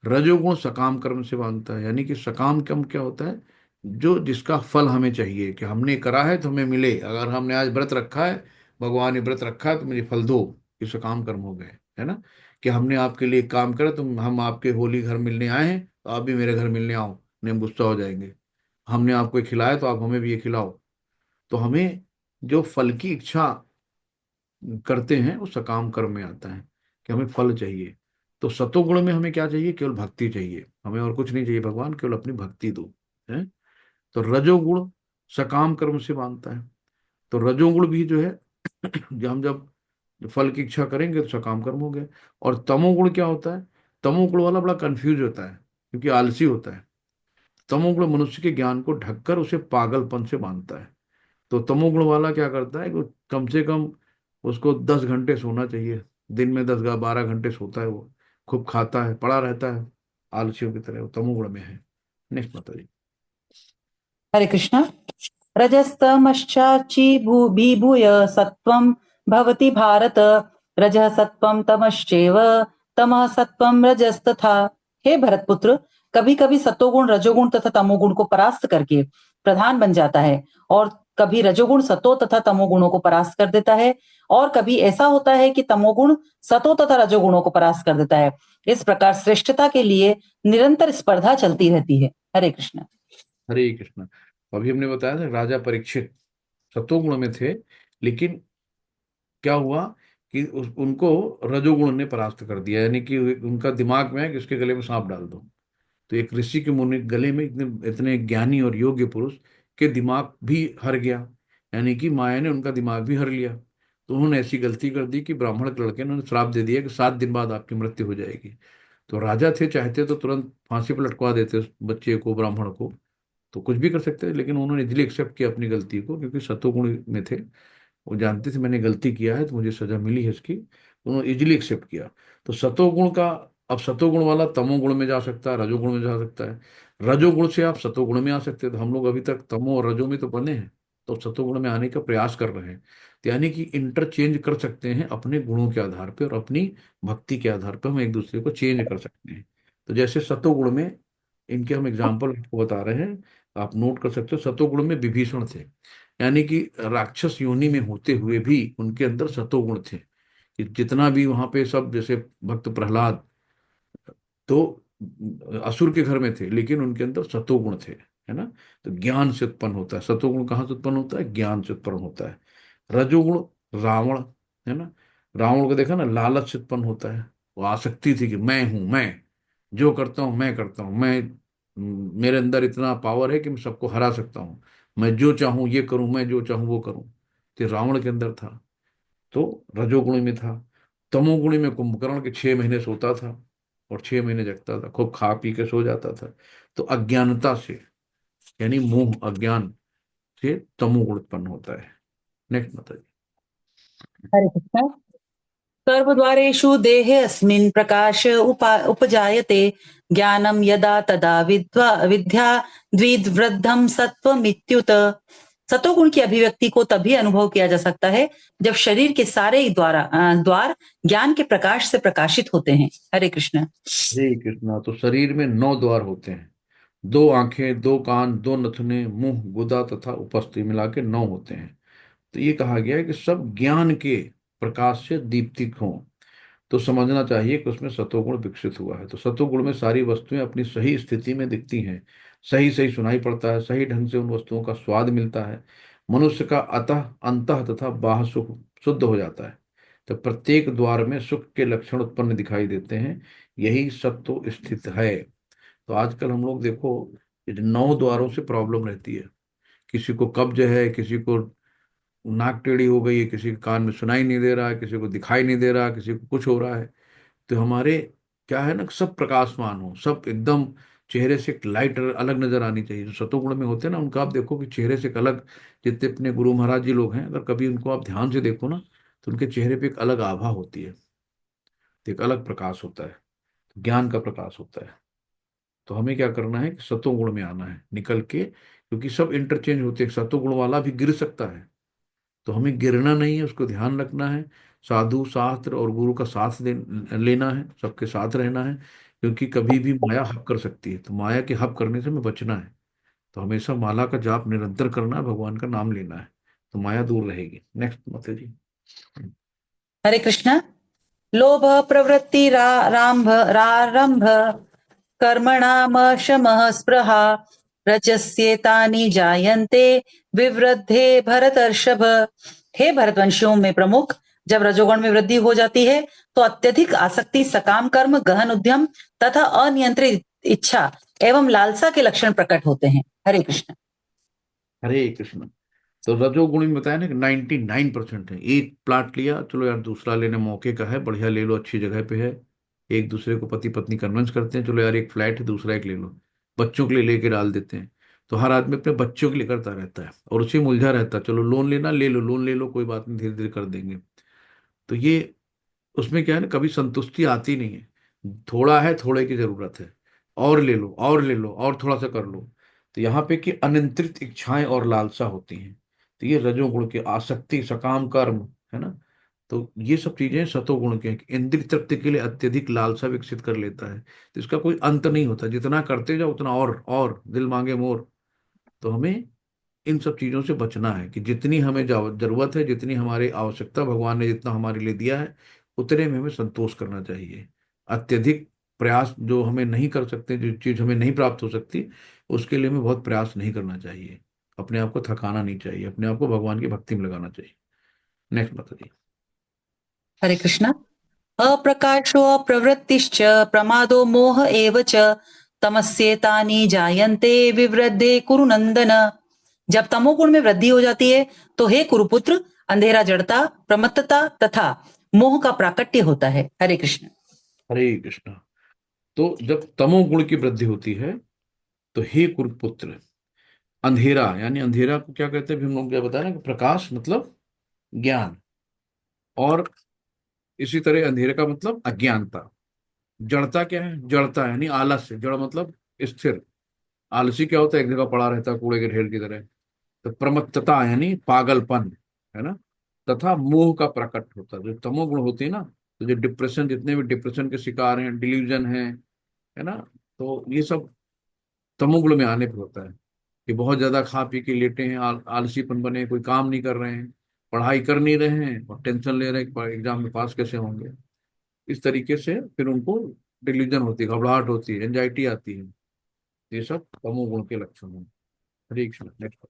रजोगुण सकाम कर्म से बांधता है, यानी कि सकाम कर्म क्या होता है, जो जिसका फल हमें चाहिए, कि हमने करा है तो हमें मिले। अगर हमने आज व्रत रखा है, भगवान ने व्रत रखा है तो मुझे फल दो, ये सकाम कर्म हो गए, है ना। कि हमने आपके लिए काम करा, तो हम आपके होली घर मिलने आए हैं तो आप भी मेरे घर मिलने आओ, नहीं हम गुस्सा हो जाएंगे। हमने आपको ये खिलाया तो आप हमें भी ये खिलाओ। तो हमें जो फल की इच्छा करते हैं वो सकाम कर्म में आता है, कि हमें फल चाहिए। तो सतोगुण में हमें क्या चाहिए, केवल भक्ति चाहिए, हमें और कुछ नहीं चाहिए, भगवान केवल अपनी भक्ति दो, है। तो रजोगुण सकाम कर्म से बांधता है। तो रजोगुण भी जो है जब फल की इच्छा करेंगे तो सकाम कर्म हो गए। और तमोगुण क्या होता है, तमोगुण वाला बड़ा कंफ्यूज होता है क्योंकि आलसी होता है। तमोगुण मनुष्य के ज्ञान को ढककर उसे पागलपन से बांधता है। तो तमोगुण वाला क्या करता है कि कम से कम उसको 10 घंटे सोना चाहिए, दिन में 10-12 घंटे सोता है वो, खूब खाता है, पड़ा रहता है, आलसियों की तरह। वो तमोगुण में है। नेक्स्ट माता जी।
हरे कृष्ण। रजस्तमश्चार्ची विभूय सत्वं भवति भारत रजः सत्वं तमश्चैव तमः सत्वं रजस्तथा। हे भरतपुत्र, कभी कभी सतोगुण रजोगुण तथा तमोगुण को परास्त करके प्रधान बन जाता है और कभी रजोगुण सतो तथा तमोगुणों को परास्त कर देता है और कभी ऐसा होता है कि तमोगुण सतो तथा रजोगुणों को परास्त कर देता है। इस प्रकार श्रेष्ठता के लिए निरंतर स्पर्धा चलती रहती है। हरे कृष्ण।
हरे कृष्ण। अभी हमने बताया था राजा परीक्षित सतोगुण में थे, लेकिन क्या हुआ कि उनको रजोगुण ने परास्त कर दिया, यानी कि उनका दिमाग में है कि उसके गले में सांप डाल दो। तो एक ऋषि के मुनि गले में, इतने इतने ज्ञानी और योग्य पुरुष के दिमाग भी हर गया, यानी कि माया ने उनका दिमाग भी हर लिया। तो उन्होंने ऐसी गलती कर दी कि ब्राह्मण के लड़के ने उन्हें श्राप दे दिया कि 7 दिन बाद आपकी मृत्यु हो जाएगी। तो राजा थे, चाहते तो तुरंत फांसी पर लटकवा देते उस बच्चे को, ब्राह्मण को, तो कुछ भी कर सकते थे। लेकिन उन्होंने इजिली एक्सेप्ट किया अपनी गलती को, क्योंकि सतोगुण में थे, वो जानते थे मैंने गलती किया है तो मुझे सजा मिली है इसकी, तो उन्होंने इजिली एक्सेप्ट किया। तो सतोगुण का, अब सतोगुण वाला तमोगुण में जा सकता है, रजोगुण में जा सकता है, रजोगुण से आप सतोगुण में आ सकते हैं। तो हम लोग अभी तक तमो और रजो में तो बने हैं, तो सतोगुण में आने का प्रयास कर रहे हैं। तो यानी कि इंटरचेंज कर सकते हैं अपने गुणों के आधार पर और अपनी भक्ति के आधार पर हम एक दूसरे को चेंज कर सकते हैं। तो जैसे सतोगुण में, इनके हम एग्जाम्पल आपको बता रहे हैं, आप नोट कर सकते हो। सतोगुण में विभीषण थे, यानी कि राक्षस योनि में होते हुए भी उनके अंदर सतोगुण थे। कि जितना भी वहां पे सब, जैसे भक्त प्रहलाद, तो असुर के घर में थे लेकिन उनके अंदर सतोगुण थे, है ना। तो ज्ञान से उत्पन्न होता है सतोगुण, कहाँ से उत्पन्न होता है, ज्ञान से उत्पन्न होता है। रजोगुण रावण, है ना, रावण को देखा ना, लालच से उत्पन्न होता है। वो आसक्ति थी कि मैं हूं, मैं जो करता हूं मैं करता हूं, मैं मेरे अंदर इतना पावर है कि मैं सबको हरा सकता हूँ, मैं जो चाहूं ये करूं, मैं जो चाहूं वो करूं। तो रावण के अंदर था, तो रजोगुणी में था। तमोगुणी में कुंभकर्ण के 6 महीने सोता था और 6 महीने जगता था, खूब खा पी के सो जाता था। तो अज्ञानता से, यानी मोह अज्ञान से तमोगुण उत्पन्न होता है। नेक्स्ट माता जी।
हरे कृष्ण। सर्वद्वारेषु देहे अस्मिन् प्रकाश उपजायते ज्ञानं यदा तदा विद्या द्विवृद्धं सत्वमित्युत। सतोगुण की अभिव्यक्ति को तभी अनुभव किया जा सकता है जब शरीर के सारे द्वार ज्ञान के प्रकाश से प्रकाशित होते हैं। हरे कृष्ण।
हरे कृष्णा। तो शरीर में 9 द्वार होते हैं, 2 आंखें, 2 कान, 2 नथुने, मुंह, गुदा तथा उपस्थिति मिला के 9 होते हैं। तो ये कहा गया है कि सब ज्ञान के प्रकाश से दीप्तिक हों। तो समझना चाहिए कि उसमें सतोगुण विकसित हुआ है। तो सतोगुण में सारी वस्तुएं अपनी सही स्थिति में दिखती हैं, सही सही सुनाई पड़ता है, सही ढंग से उन वस्तुओं का स्वाद मिलता है, मनुष्य का अतः अंतः तथा बाह्य सुख शुद्ध हो जाता है। तो प्रत्येक द्वार में सुख के लक्षण उत्पन्न दिखाई देते हैं, यही सत्व स्थित है। तो आजकल हम लोग देखो, ये 9 द्वारों से प्रॉब्लम रहती है। किसी को कब्ज है, किसी को नाक टेढ़ी हो गई है, किसी के कान में सुनाई नहीं दे रहा है, किसी को दिखाई नहीं दे रहा, किसी को कुछ हो रहा है। तो हमारे क्या है ना, सब प्रकाशमान हो, सब एकदम चेहरे से एक लाइट अलग नजर आनी चाहिए। जो सतोगुण में होते हैं ना, उनका आप देखो कि चेहरे से एक अलग, जितने अपने गुरु महाराज जी लोग हैं, अगर कभी उनको आप ध्यान से देखो ना, तो उनके चेहरे पे एक अलग आभा होती है, तो एक अलग प्रकाश होता है, ज्ञान का प्रकाश होता है। तो हमें क्या करना है कि सतोगुण में आना है निकल के, क्योंकि सब इंटरचेंज होते हैं, सतोगुण वाला भी गिर सकता है। तो हमें गिरना नहीं है, उसको ध्यान रखना है, साधु शास्त्र और गुरु का साथ लेना है, सबके साथ रहना है। क्योंकि कभी भी माया हप कर सकती है, तो माया के हप करने से हमें बचना है। तो हमेशा माला का जाप निरंतर करना है, भगवान का नाम लेना है, तो माया दूर रहेगी। नेक्स्ट माता जी।
हरे कृष्ण। लोभ प्रवृत्ति रारंभ कर्मणाम शमः स्पृहा रजस्येतानि जायन्ते विवृद्धे भरतर्षभ। हे भरतवंशियों में प्रमुख, जब रजोगुण में वृद्धि हो जाती है तो अत्यधिक आसक्ति, सकाम कर्म, गहन उद्यम तथा अनियंत्रित इच्छा एवं लालसा के लक्षण प्रकट होते हैं। हरे कृष्ण।
हरे कृष्ण। तो रजोगुणी में बताया ना कि 99% है। एक प्लाट लिया, चलो यार दूसरा लेने मौके का है, बढ़िया ले लो, अच्छी जगह पे है। एक दूसरे को पति पत्नी कन्विंस करते हैं, चलो यार एक फ्लैट है, दूसरा एक ले लो। बच्चों के लिए लेके डाल देते हैं। तो हर आदमी अपने बच्चों के लिए करता रहता है और उसी में उलझा रहता है, चलो लोन लेना ले लो, लोन ले लो, कोई बात नहीं, धीरे धीरे कर देंगे। तो ये, उसमें क्या है ना, कभी संतुष्टि आती नहीं है। थोड़ा है, थोड़े की जरूरत है, और ले लो और ले लो और थोड़ा सा कर लो। तो यहाँ पे कि अनियंत्रित इच्छाएं और लालसा होती हैं। तो ये रजोगुण के, आसक्ति, सकाम कर्म, है ना। तो ये सब चीजें सतोगुण के हैं कि इंद्रिय तृप्ति के लिए अत्यधिक लालसा विकसित कर लेता है। तो इसका कोई अंत नहीं होता, जितना करते जाओ उतना और दिल मांगे मोर। तो हमें इन सब चीजों से बचना है कि जितनी हमें जरूरत है, जितनी हमारी आवश्यकता, भगवान ने जितना हमारे लिए दिया है, उतने में हमें संतोष करना चाहिए। अत्यधिक प्रयास जो हमें नहीं कर सकते, जो चीज हमें नहीं प्राप्त हो सकती, उसके लिए हमें बहुत प्रयास नहीं करना चाहिए। अपने आप को थकाना नहीं चाहिए, अपने आप को भगवान की भक्ति में लगाना चाहिए। नेक्स्ट बता दी।
हरे कृष्ण। अप्रकाशो प्रवृत्तिश्च प्रमादो मोह एव च तमस्येतानि जायन्ते विवृद्धे कुरु नंदन। जब तमोगुण में वृद्धि हो जाती है तो हे कुरुपुत्र, अंधेरा, जड़ता, प्रमत्तता तथा मोह का प्राकट्य होता है। हरे कृष्ण।
हरे कृष्णा। तो जब तमोगुण की वृद्धि होती है, तो हे कुरुपुत्र, अंधेरा, यानी अंधेरा को क्या कहते हैं, भी हम लोग क्या बताया ना कि प्रकाश मतलब ज्ञान, और इसी तरह अंधेरे का मतलब अज्ञानता। जड़ता क्या है, जड़ता यानी आलस्य, जड़ मतलब स्थिर। आलसी क्या होता है, एक जगह पड़ा रहता है कूड़े के ढेर की तरह। तो प्रमत्तता यानी पागलपन, है ना। तथा मोह का प्रकट होता है, जो तमोगुण होती है ना। तो जो डिप्रेशन, जितने भी डिप्रेशन के शिकार हैं, डिल्यूजन है ना, तो ये सब तमोगुण में आने पर होता है। कि बहुत ज्यादा खा पी के लेटे हैं, आलसीपन बने, कोई काम नहीं कर रहे हैं, पढ़ाई कर नहीं रहे हैं, और टेंशन ले रहे हैं कि एग्जाम में पास कैसे होंगे। इस तरीके से फिर उनको डिल्यूजन होती है, घबराहट होती है, एंजाइटी आती है। ये सब तमोगुण के लक्षण हैं। हरे कृष्ण। नेक्स्ट।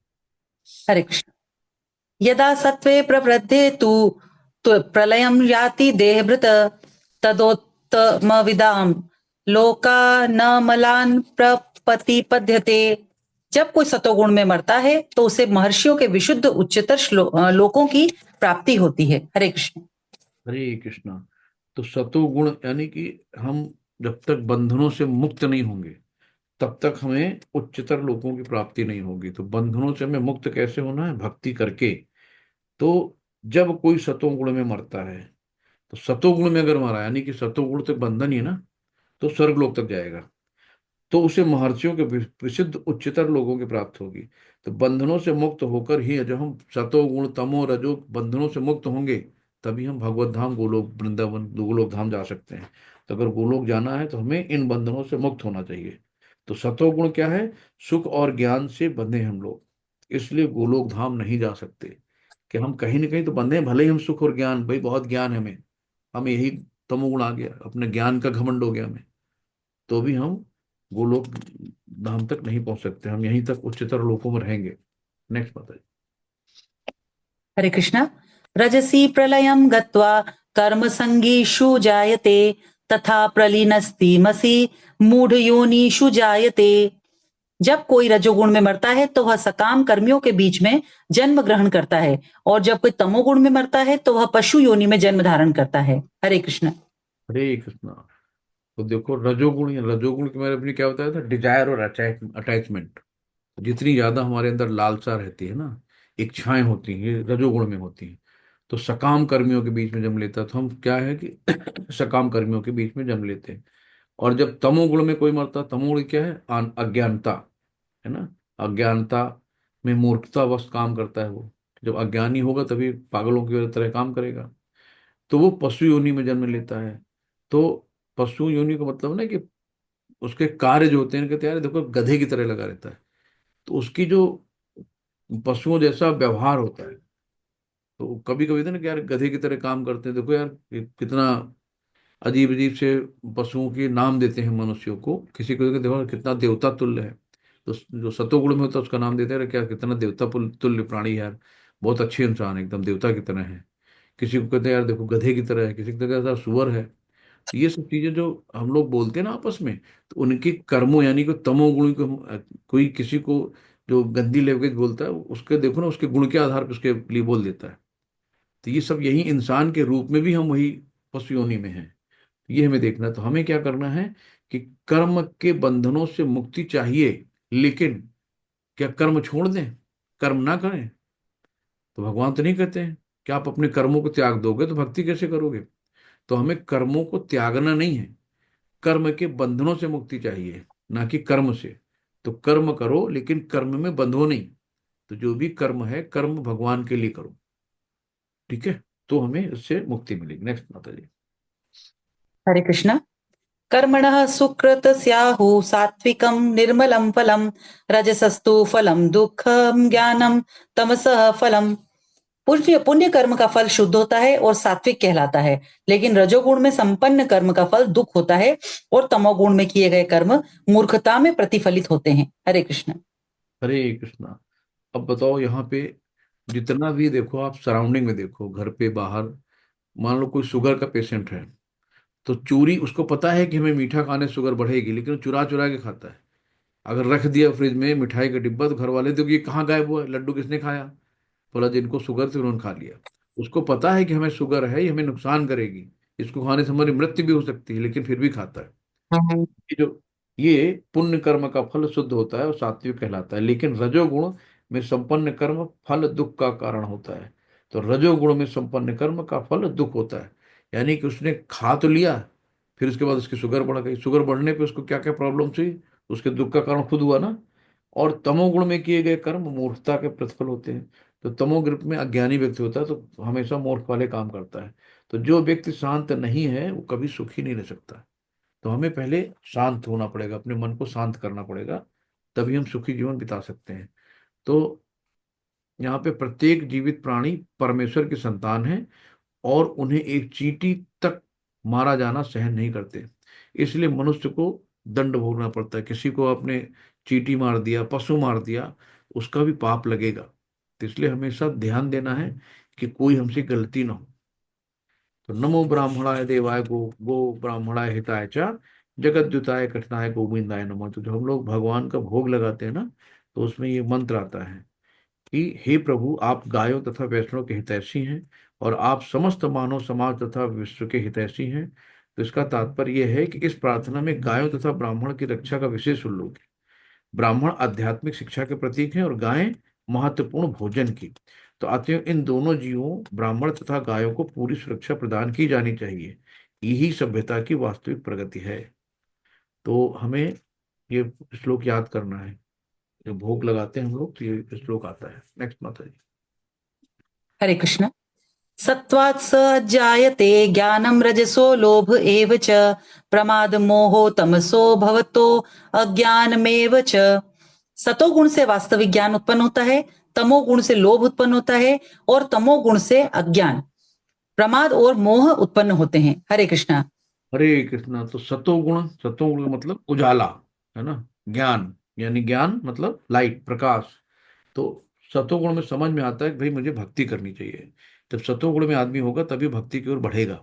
हरे कृष्ण। यदा सत्वे प्रवृद्धे तु प्रलयं याति देहभृत उत्तमविदां लोका न मलान प्रपतिपद्यते। जब कोई सतोगुण में मरता है तो उसे महर्षियों के विशुद्ध उच्चतर लोकों की प्राप्ति होती है। हरे कृष्ण।
हरे कृष्णा। तो सतोगुण यानी कि हम जब तक बंधनों से मुक्त नहीं होंगे तब तक हमें उच्चतर लोगों की प्राप्ति नहीं होगी। तो बंधनों से हमें मुक्त कैसे होना है? भक्ति करके। तो जब कोई सतोगुण में मरता है, तो सतोगुण में अगर मरा यानी कि सतोगुण तक बंधन ही है ना, तो स्वर्ग लोक तक जाएगा। तो उसे महर्षियों के विशुद्ध उच्चतर लोगों की प्राप्त होगी। तो बंधनों से मुक्त होकर ही जब हम सतोगुण तमो रजो बंधनों से मुक्त होंगे तभी हम भगवत धाम गोलोक वृंदावन गोलोक धाम जा सकते हैं। तो अगर गोलोक जाना है तो हमें इन बंधनों से मुक्त होना चाहिए। तो सतोगुण क्या है? सुख और ज्ञान से बंधे हम लोग, इसलिए गोलोक धाम नहीं जा सकते। कि हम कहीं ना कहीं तो बंधे हैं, भले ही हम सुख और ज्ञान, भाई बहुत ज्ञान है हमें, हमें यही तमोगुण आ गया, अपने ज्ञान का घमंड हो गया हमें, तो भी हम गोलोक धाम तक नहीं पहुंच सकते, हम यहीं तक उच्चतर लोकों में रहेंगे। नेक्स्ट बताइए।
हरे कृष्णा। रजसी प्रलयं गत्वा कर्म संगीषु जायते तथा प्रलीनस्तिमसि मूढ़ योनिषु जायते। जब कोई रजोगुण में मरता है तो वह सकाम कर्मियों के बीच में जन्म ग्रहण करता है, और जब कोई तमोगुण में मरता है तो वह पशु योनि में जन्म धारण करता है। हरे कृष्ण।
हरे कृष्णा। तो देखो रजोगुण, या रजोगुण के मैंने अपनी क्या बताया था, डिजायर और अटैचमेंट। जितनी ज्यादा हमारे अंदर लालसा रहती है ना, इच्छाएं होती हैं, ये रजोगुण में होती हैं। तो सकाम कर्मियों के बीच में जन्म लेता है, तो हम क्या है कि सकाम कर्मियों के बीच में जन्म लेते हैं। और जब तमोगुण में कोई मरता, तमोगुण क्या है? अज्ञानता, है ना। अज्ञानता में मूर्खतावश काम करता है वो। जब अज्ञानी होगा तभी पागलों की तरह काम करेगा। तो वो पशु योनि में जन्म लेता है। तो पशु योनि का मतलब ना कि उसके कार्य जो होते हैं, कहते हैं यार देखो गधे की तरह लगा रहता है, तो उसकी जो पशुओं जैसा व्यवहार होता है। तो कभी कभी तो ना कि यार गधे की तरह काम करते हैं, देखो यार कितना अजीब अजीब से पशुओं के नाम देते हैं मनुष्यों को। किसी को देखो कितना देवता तुल्य है, तो जो सतोगुण में होता है उसका नाम देते हैं, "अरे क्या कितना देवता तुल्य प्राणी है यार, बहुत अच्छे इंसान है, एकदम देवता की तरह है।" किसी को कहते हैं यार देखो गधे की तरह है, किसी को कहते हैं यार सुअर है। तो ये सब चीजें जो हम लोग बोलते हैं ना आपस में, तो उनके कर्मों यानी कि तमोगुण को कोई किसी को जो गंदी लैंग्वेज बोलता है उसके देखो ना, उसके गुण के आधार पर उसके लिए बोल देता है। तो ये सब यही इंसान के रूप में भी हम वही पशु योनि में हैं। ये हमें देखना है। तो हमें क्या करना है कि कर्म के बंधनों से मुक्ति चाहिए, लेकिन क्या कर्म छोड़ दें, कर्म ना करें? तो भगवान तो नहीं कहते हैं कि आप अपने कर्मों को त्याग दोगे तो भक्ति कैसे करोगे। तो हमें कर्मों को त्यागना नहीं है, कर्म के बंधनों से मुक्ति चाहिए, ना कि कर्म से। तो कर्म करो लेकिन कर्म में बंधो नहीं। तो जो भी कर्म है कर्म भगवान के लिए करो, ठीक है, तो हमें इससे मुक्ति मिलेगी। नेक्स्ट माता जी।
हरे कृष्ण। कर्मणः सुकृत स्याहु सात्विकं निर्मलं फलं रजसस्तु फलं दुःखं ज्ञानम तमसः फलम। पुण्य पुण्य कर्म का फल शुद्ध होता है और सात्विक कहलाता है, लेकिन रजोगुण में संपन्न कर्म का फल दुख होता है, और तमोगुण में किए गए कर्म मूर्खता में प्रतिफलित होते हैं। हरे कृष्ण।
हरे कृष्णा। अब बताओ यहाँ पे जितना भी देखो, आप सराउंडिंग में देखो, घर पे बाहर, मान लो कोई शुगर का पेशेंट है, तो चूरी, उसको पता है कि हमें मीठा खाने से शुगर बढ़ेगी, लेकिन वो चुरा चुरा के खाता है। अगर रख दिया फ्रिज में मिठाई का डिब्बा, तो घर वाले तो ये कहाँ गायब हुआ है, लड्डू किसने खाया? बोला जिनको शुगर थी उन्होंने खा लिया। उसको पता है कि हमें शुगर है, ये हमें नुकसान करेगी, इसको खाने से हमारी मृत्यु भी हो सकती है, लेकिन फिर भी खाता है। ये जो ये पुण्य कर्म का फल शुद्ध होता है और सात्विक कहलाता है, लेकिन रजोगुण में संपन्न कर्म फल दुख का कारण होता है। तो रजोगुण में संपन्न कर्म का फल दुख होता है, यानी कि उसने खा तो लिया, फिर उसके बाद उसकी शुगर बढ़ गई, शुगर बढ़ने पे उसको क्या क्या प्रॉब्लम्स हुई, उसके दुख का कारण खुद हुआ ना। और तमोगुण में किए गए कर्म मूर्खता के प्रतिफल होते हैं। तो तमोगुण में अज्ञानी व्यक्ति होता है, तो हमेशा मूर्ख वाले काम करता है। तो जो व्यक्ति शांत नहीं है वो कभी सुखी नहीं रह सकता। तो हमें पहले शांत होना पड़ेगा, अपने मन को शांत करना पड़ेगा, तभी हम सुखी जीवन बिता सकते हैं। तो यहाँ पे प्रत्येक जीवित प्राणी परमेश्वर की संतान है, और उन्हें एक चींटी तक मारा जाना सहन नहीं करते। इसलिए मनुष्य को दंड भोगना पड़ता है। किसी को आपने चींटी मार दिया, पशु मार दिया, उसका भी पाप लगेगा। तो इसलिए हमेशा ध्यान देना है कि कोई हमसे गलती ना हो। तो नमो ब्राह्मणाय देवाय गो गो ब्राह्मणाय हिताय च जगद्युताय कठिनाय गोविंदाय नमः। तो जो हम लोग भगवान का भोग लगाते हैं ना, तो उसमें ये मंत्र आता है कि हे प्रभु, आप गायों तथा वैष्णव के हितैषी हैं और आप समस्त मानव समाज तथा विश्व के हितैषी हैं। तो इसका तात्पर्य यह है कि इस प्रार्थना में गायों तथा ब्राह्मण की रक्षा का विशेष उल्लेख है। ब्राह्मण आध्यात्मिक शिक्षा के प्रतीक हैं और गायें महत्वपूर्ण भोजन की। तो अतएव इन दोनों जीवों ब्राह्मण तथा गायों को पूरी सुरक्षा प्रदान की जानी चाहिए। यही सभ्यता की वास्तविक प्रगति है। तो हमें ये श्लोक याद करना है। जब भोग लगाते हैं हम लोग तो ये श्लोक आता है। नेक्स्ट माता जी।
हरे कृष्ण। सत्वात् स जायते ज्ञानं रजसो लोभ एव च प्रमाद मोहो तमसो भवतो अज्ञानमेव च। सतोगुण से वास्तविक ज्ञान उत्पन्न होता है, तमोगुण से लोभ उत्पन्न होता है और तमोगुण से अज्ञान, प्रमाद और मोह उत्पन्न होते हैं। हरे कृष्णा।
हरे कृष्णा। तो सतोगुण, सतोगुण का मतलब उजाला, है ना। ज्ञान यानी ज्ञान मतलब लाइट, प्रकाश। तो सतोगुण में समझ में आता है कि भाई मुझे भक्ति करनी चाहिए। जब सतोगुण में आदमी होगा तभी भक्ति की ओर बढ़ेगा।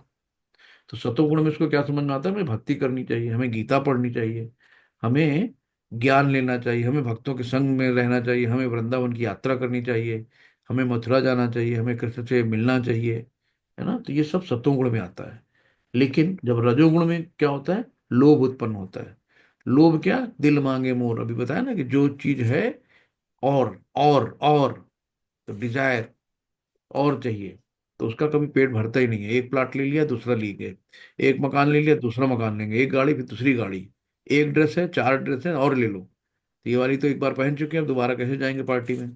तो सतोगुण में उसको क्या समझ में आता है, हमें भक्ति करनी चाहिए, हमें गीता पढ़नी चाहिए, हमें ज्ञान लेना चाहिए, हमें भक्तों के संग में रहना चाहिए, हमें वृंदावन की यात्रा करनी चाहिए, हमें मथुरा जाना चाहिए, हमें कृष्ण से मिलना चाहिए, है ना। तो ये सब सतोगुण में आता है। लेकिन जब रजोगुण में क्या होता है, लोभ उत्पन्न होता है। लोभ क्या, दिल मांगे मोर, अभी बताया ना कि जो चीज है और तो डिजायर, और चाहिए। तो उसका कभी पेट भरता ही नहीं है। एक प्लाट ले लिया, दूसरा ले गए, एक मकान ले लिया, दूसरा मकान लेंगे, एक गाड़ी फिर दूसरी गाड़ी, एक ड्रेस है, चार ड्रेस है और ले लो। तो ये वाली तो एक बार पहन चुके हैं, अब दोबारा कैसे जाएंगे पार्टी में।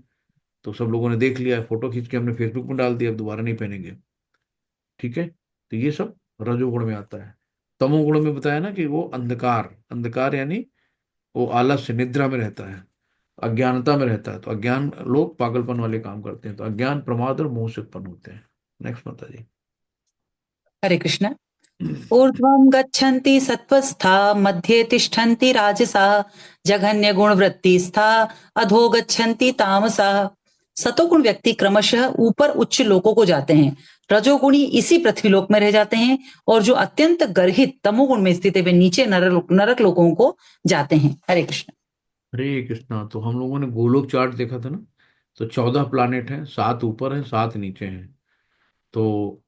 तो सब लोगों ने देख लिया, फोटो खींच के हमने फेसबुक में डाल दिया, अब दोबारा नहीं पहनेंगे। ठीक है। तो ये सब रजोगुण में आता है। तमोगुण में बताया ना कि वो अंधकार, अंधकार यानी वो आलस्य निद्रा में रहता है, अज्ञानता में रहता है। तो अज्ञान लोग पागलपन वाले काम करते हैं। तो अज्ञान, प्रमाद और मोह से उत्पन्न होते हैं। नेक्स्ट माता जी।
हरे कृष्ण। ऊर्ध्वं गच्छन्ति सत्त्वस्था मध्ये तिष्ठन्ति राजसाः जघन्य गुण वृत्तिस्था अधो गच्छन्ति तामसाः। सतोगुण व्यक्ति क्रमशः ऊपर उच्च लोकों को जाते हैं, रजोगुणी इसी पृथ्वीलोक में रह जाते हैं और जो अत्यंत गर्हित तमोगुण में स्थित है वे नीचे नरक लोकों को जाते हैं। हरे कृष्ण।
हरे कृष्णा। तो हम लोगों ने गोलोक चार्ट देखा था ना। तो 14 प्लानेट हैं, 7 ऊपर हैं, 7 नीचे हैं। तो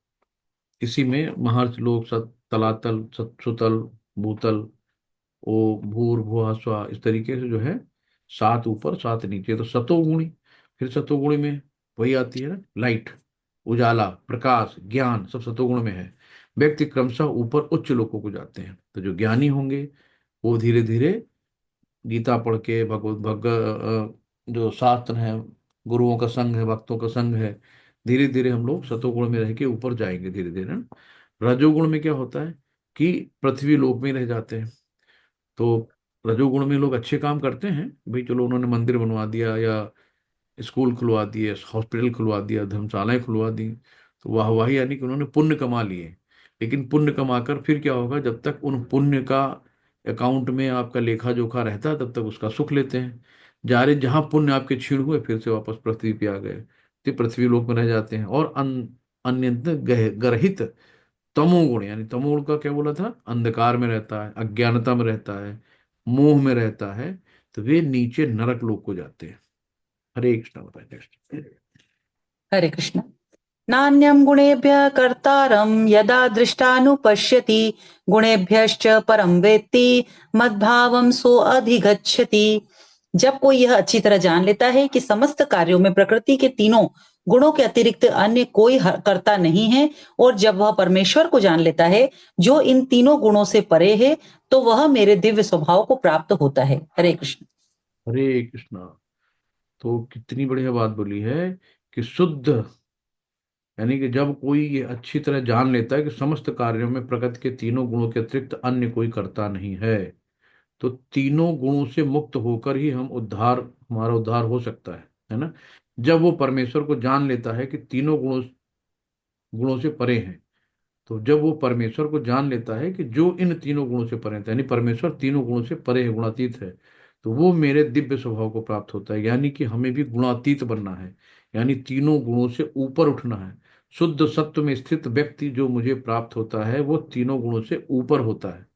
इसी में महर्ष लोक, सत तलातल, सत सुतल, भूतल, ओ भूर भुआ स्वा, इस तरीके से जो है 7 ऊपर 7 नीचे। तो सतोगुणी, फिर सतोगुणी में वही आती है ना, लाइट, उजाला, प्रकाश, ज्ञान, सब सतोगुण में है। व्यक्ति क्रमशः ऊपर उच्च लोकों को जाते हैं। तो जो ज्ञानी होंगे वो धीरे धीरे गीता पढ़ के जो शास्त्र है, गुरुओं का संग है, भक्तों का संग है, धीरे धीरे हम लोग सतोगुण में रह के ऊपर जाएंगे धीरे धीरे ना। रजोगुण में क्या होता है कि पृथ्वी लोक में रह जाते हैं। तो रजोगुण में लोग अच्छे काम करते हैं, भाई चलो उन्होंने मंदिर बनवा दिया या स्कूल खुलवा दिए, हॉस्पिटल खुलवा दिया, धर्मशालाएं खुलवा दी, तो वाह वाही, यानी कि उन्होंने पुण्य कमा लिए। लेकिन पुण्य कमाकर फिर क्या होगा, जब तक उन पुण्य का अकाउंट में आपका लेखा जोखा रहता है तब तक उसका सुख लेते हैं। जा रहे जहां पुण्य आपके क्षीण हुए फिर से वापस पृथ्वी पे आ गए, तो पृथ्वी लोक में रह जाते हैं। और अन्यंत गर्हित तमोगुण, यानी तमोगुण का क्या बोला था, अंधकार में रहता है, अज्ञानता में रहता है, मोह में रहता है, तो वे नीचे नरक लोक को जाते हैं। हरे कृष्ण। बताए नेक्स्ट।
हरे कृष्ण। नान्यं गुणेभ्यः कर्तारं यदा दृष्टानुपश्यति गुणेभ्यश्च परं वेत्ति मद्भावं सो अधिगच्छति। जब कोई यह अच्छी तरह जान लेता है कि समस्त कार्यों में प्रकृति के तीनों गुणों के अतिरिक्त अन्य कोई कर्ता नहीं है, और जब वह परमेश्वर को जान लेता है जो इन तीनों गुणों से परे है, तो वह मेरे दिव्य स्वभाव को प्राप्त होता है। हरे कृष्ण।
हरे कृष्णा। तो कितनी बढ़िया बात बोली है कि शुद्ध, यानी कि जब कोई ये अच्छी तरह जान लेता है कि समस्त कार्यों में प्रकृति के तीनों गुणों के अतिरिक्त अन्य कोई करता नहीं है, तो तीनों गुणों से मुक्त होकर ही हम उद्धार, हमारा उद्धार हो सकता है ना। जब वो परमेश्वर को जान लेता है कि तीनों गुणों गुणों से परे हैं, तो जब वो परमेश्वर को जान लेता है कि जो इन तीनों गुणों से परे हैं, यानी परमेश्वर तीनों गुणों से परे है, गुणातीत है, तो वो मेरे दिव्य स्वभाव को प्राप्त होता है। यानी कि हमें भी गुणातीत बनना है, यानी तीनों गुणों से ऊपर उठना है। शुद्ध सत्व में स्थित व्यक्ति जो मुझे प्राप्त होता है वो तीनों गुणों से ऊपर होता है।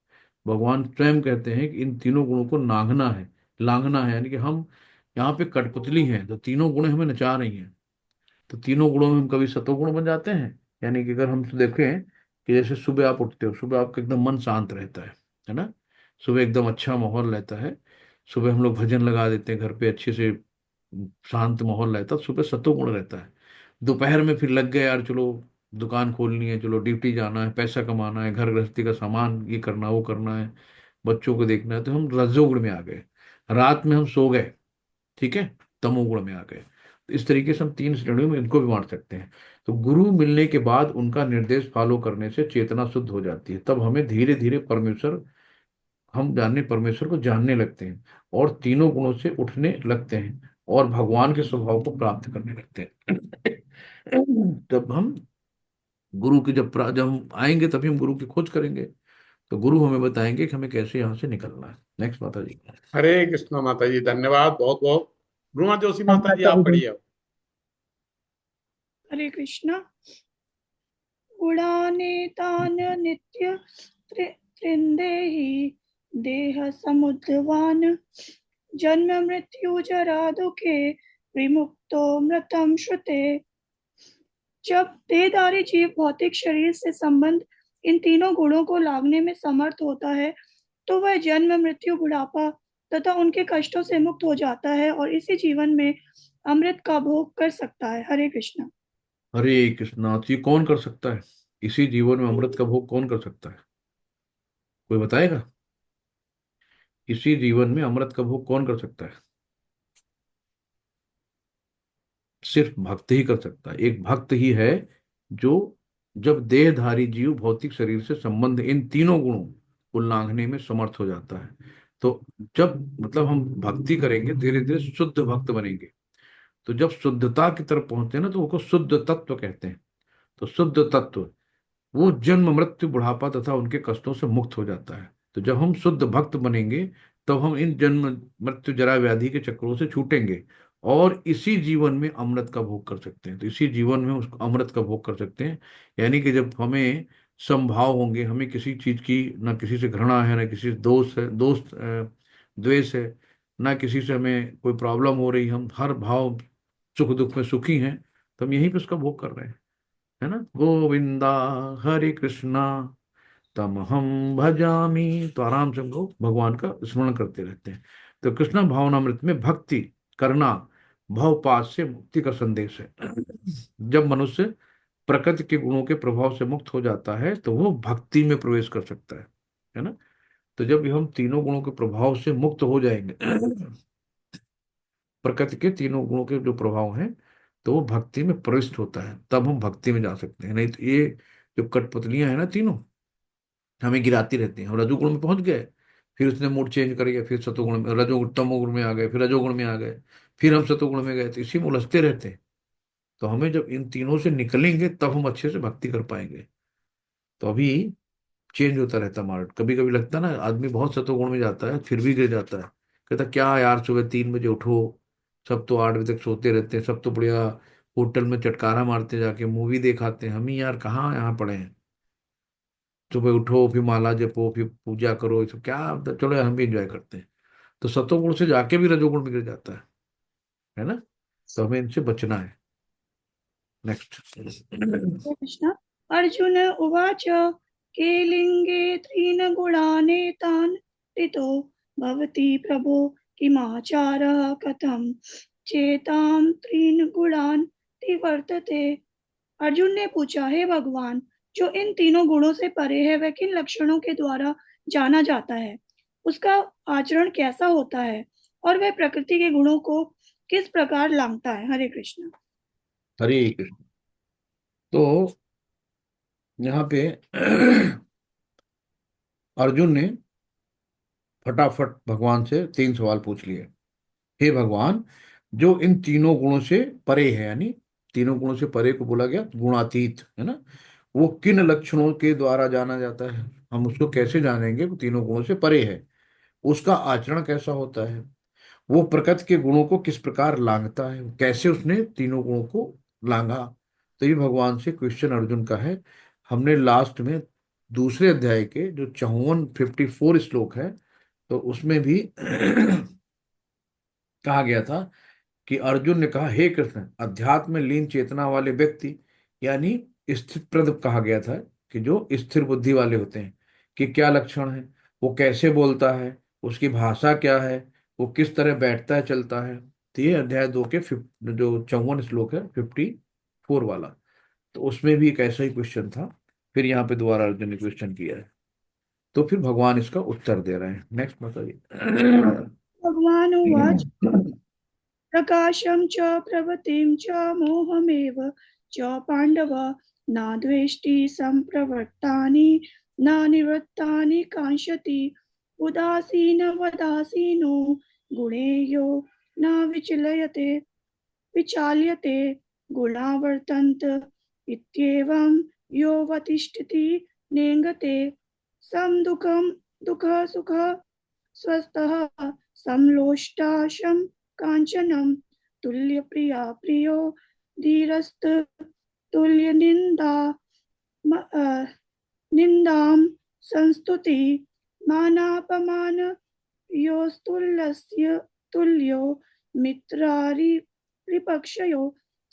भगवान स्वयं कहते हैं कि इन तीनों गुणों को नांगना है, लांघना है, यानी कि हम यहाँ पे कठपुतली हैं तो तीनों गुण हमें नचा रही हैं। तो तीनों गुणों में हम कभी सतोगुण बन जाते हैं। यानी कि अगर हम देखें कि जैसे सुबह आप उठते हो, सुबह आपका एकदम मन शांत रहता है ना, सुबह एकदम अच्छा माहौल रहता है, सुबह हम लोग भजन लगा देते हैं घर पे, अच्छे से शांत माहौल रहता है, सुबह सतोगुण रहता है। दोपहर में फिर लग गए यार, चलो दुकान खोलनी है, चलो ड्यूटी जाना है, पैसा कमाना है, घर गृहस्थी का सामान ये करना वो करना है, बच्चों को देखना है, तो हम रजोगुण में आ गए। रात में हम सो गए, ठीक है, तमोगुण में आ गए। तो इस तरीके से हम तीन श्रेणियों में इनको भी बांट सकते हैं। तो गुरु मिलने के बाद उनका निर्देश फॉलो करने से चेतना शुद्ध हो जाती है, तब हमें धीरे धीरे परमेश्वर को जानने लगते हैं और तीनों गुणों से उठने लगते हैं और भगवान के स्वभाव को प्राप्त करने लगते हैं। तब हम गुरु की जब हम आएंगे तभी हम गुरु की खोज करेंगे। तो गुरु हमें बताएंगे कि हमें कैसे यहाँ से निकलना है। नेक्स्ट माता जी।
हरे कृष्णा माता जी, धन्यवाद बहुत बहुत। ब्रह्मा जोशी माता जी, आप
प्रभु जी।
पढ़िए।
हरे कृष्णा। गुणानेतान नित्य त्रिंदेहि देह समुद्रवान जन्म मृत्यु जरा दुखे विमुक्तो मृतम श्रुते। जब देहधारी जीव भौतिक शरीर से संबंध इन तीनों गुणों को लांघने में समर्थ होता है तो वह जन्म मृत्यु बुढ़ापा तथा उनके कष्टों से मुक्त हो जाता है और इसी जीवन में अमृत का भोग कर सकता है। हरे कृष्णा।
हरे कृष्णा। तो ये कौन कर सकता है? इसी जीवन में अमृत का भोग कौन कर सकता है? कोई बताएगा? इसी जीवन में अमृत का भोग कौन कर सकता है? सिर्फ भक्त ही कर सकता है। एक भक्त ही है जो, जब देहधारी जीव भौतिक शरीर से संबंध इन तीनों गुणों को लांघने में समर्थ हो जाता है, तो जब मतलब हम भक्ति करेंगे धीरे धीरे शुद्ध भक्त बनेंगे। तो जब शुद्धता की तरफ पहुंचते हैं ना, तो उसको शुद्ध तत्व कहते हैं। तो शुद्ध तत्व वो जन्म मृत्यु बुढ़ापा तथा उनके कष्टों से मुक्त हो जाता है। तो जब हम शुद्ध भक्त बनेंगे तब हम इन जन्म मृत्यु जरा व्याधि के चक्रों से छूटेंगे और इसी जीवन में अमृत का भोग कर सकते हैं। तो इसी जीवन में उस अमृत का भोग कर सकते हैं। यानी कि जब हमें संभाव होंगे, हमें किसी चीज की ना किसी से घृणा है, ना किसी से द्वेष है, ना किसी से हमें कोई प्रॉब्लम हो रही, हम हर भाव सुख दुख में सुखी हैं, तो हम यहीं पे उसका भोग कर रहे हैं, है ना। गोविंदा हरे कृष्णा तम हम भजामी। तो आराम से हमको भगवान का स्मरण करते रहते हैं। तो कृष्णा भावनामृत में भक्ति करना भवपाश से मुक्ति का संदेश है। जब मनुष्य प्रकृति के गुणों के प्रभाव से मुक्त हो जाता है तो वो भक्ति में प्रवेश कर सकता है ना। तो जब हम तीनों गुणों के प्रभाव से मुक्त हो जाएंगे, प्रकृति के तीनों गुणों के जो प्रभाव हैं, तो वो भक्ति में प्रविष्ट होता है, तब हम भक्ति में जा सकते हैं। नहीं तो ये जो कठपुतलियां हैं ना तीनों, हमें गिराती रहती हैं। हम रजोगुण में पहुंच गए, फिर उसने मूड चेंज कर गया, फिर सतोगुण में, रजोगुण तमोगुण में आ गए, फिर रजोगुण में आ गए, फिर हम सतोगुण में गए, तो इसी में उलझते रहते हैं। तो हमें जब इन तीनों से निकलेंगे तब हम अच्छे से भक्ति कर पाएंगे। तो अभी चेंज होता रहता है हमारा। कभी कभी लगता है ना, आदमी बहुत सतोगुण में जाता है फिर भी गिर जाता है, कहता क्या यार सुबह 3 बजे उठो, सब तो 8 बजे तक सोते रहते हैं, सब तो बढ़िया होटल में चटकारा मारते जाके मूवी देखाते हैं, हम ही यार कहाँ यहाँ पड़े हैं। सुबह उठो, फिर माला जपो, फिर पूजा करो, ये सब क्या, चलो यार हम भी इंजॉय करते हैं। तो सतोगुण से जाके भी रजोगुण में गिर जाता है ना। तो हमें इनसे बचना है। नेक्स्ट।
हरे कृष्णा। अर्जुन उवाच केलिंगे त्रीन् गुणानेतान् तितो भवति प्रभो किमाचारः कथं चेतां त्रीन् गुणान् तिवर्तते। अर्जुन ने पूछा, हे भगवान, जो इन तीनों गुणों से परे है वह किन लक्षणों के द्वारा जाना जाता है, उसका आचरण कैसा होता है और वह प्रकृति के गुणों को किस प्रकार लांघता है। हरे कृष्ण।
हरे कृष्ण। तो यहाँ पे अर्जुन ने फटाफट भगवान से 3 सवाल पूछ लिए। हे भगवान, जो इन तीनों गुणों से परे है, यानी तीनों गुणों से परे को बोला गया गुणातीत, है ना, वो किन लक्षणों के द्वारा जाना जाता है, हम उसको कैसे जानेंगे वो तीनों गुणों से परे है, उसका आचरण कैसा होता है, वो प्रकृति के गुणों को किस प्रकार लांघता है, कैसे उसने तीनों गुणों को लांघा। तो ये भगवान से क्वेश्चन अर्जुन का है। हमने लास्ट में दूसरे अध्याय के जो 54 श्लोक है, तो उसमें भी कहा गया था कि अर्जुन ने कहा, हे कृष्ण, अध्यात्म में लीन चेतना वाले व्यक्ति, यानी स्थित प्रज्ञ कहा गया था, कि जो स्थिर बुद्धि वाले होते हैं, कि क्या लक्षण है, वो कैसे बोलता है, उसकी भाषा क्या है, वो किस तरह बैठता है चलता है। तो ये अध्याय 2 के जो 54 श्लोक है, 54 वाला, तो उसमें भी एक ऐसा ही क्वेश्चन था। फिर यहाँ पे दोबारा अर्जुन ने क्वेश्चन किया है, तो फिर भगवान इसका उत्तर दे रहे हैं। नेक्स्ट बताइए।
भगवान उवाच प्रकाशं च प्रवृत्तिं च मोहमेव च पाण्डव न द्वेष्टि सम्प्रवृत्तानि न निवृत्तानि काङ्क्षति उदासीनवदासीनो गुणेयो न विचाल्यते गुणा वर्तन्त इत्येवं योऽवतिष्ठति नेङ्गते सं दुःखं दुःख सुख स्वस्थः समलोष्टाशं काञ्चनं तुल्यप्रिया प्रियो धीरस्त तुल्यनिन्दा निन्दां संस्तुति मानापमान योस्तुल्यस्य तुल्यो मित्रारिपक्षयो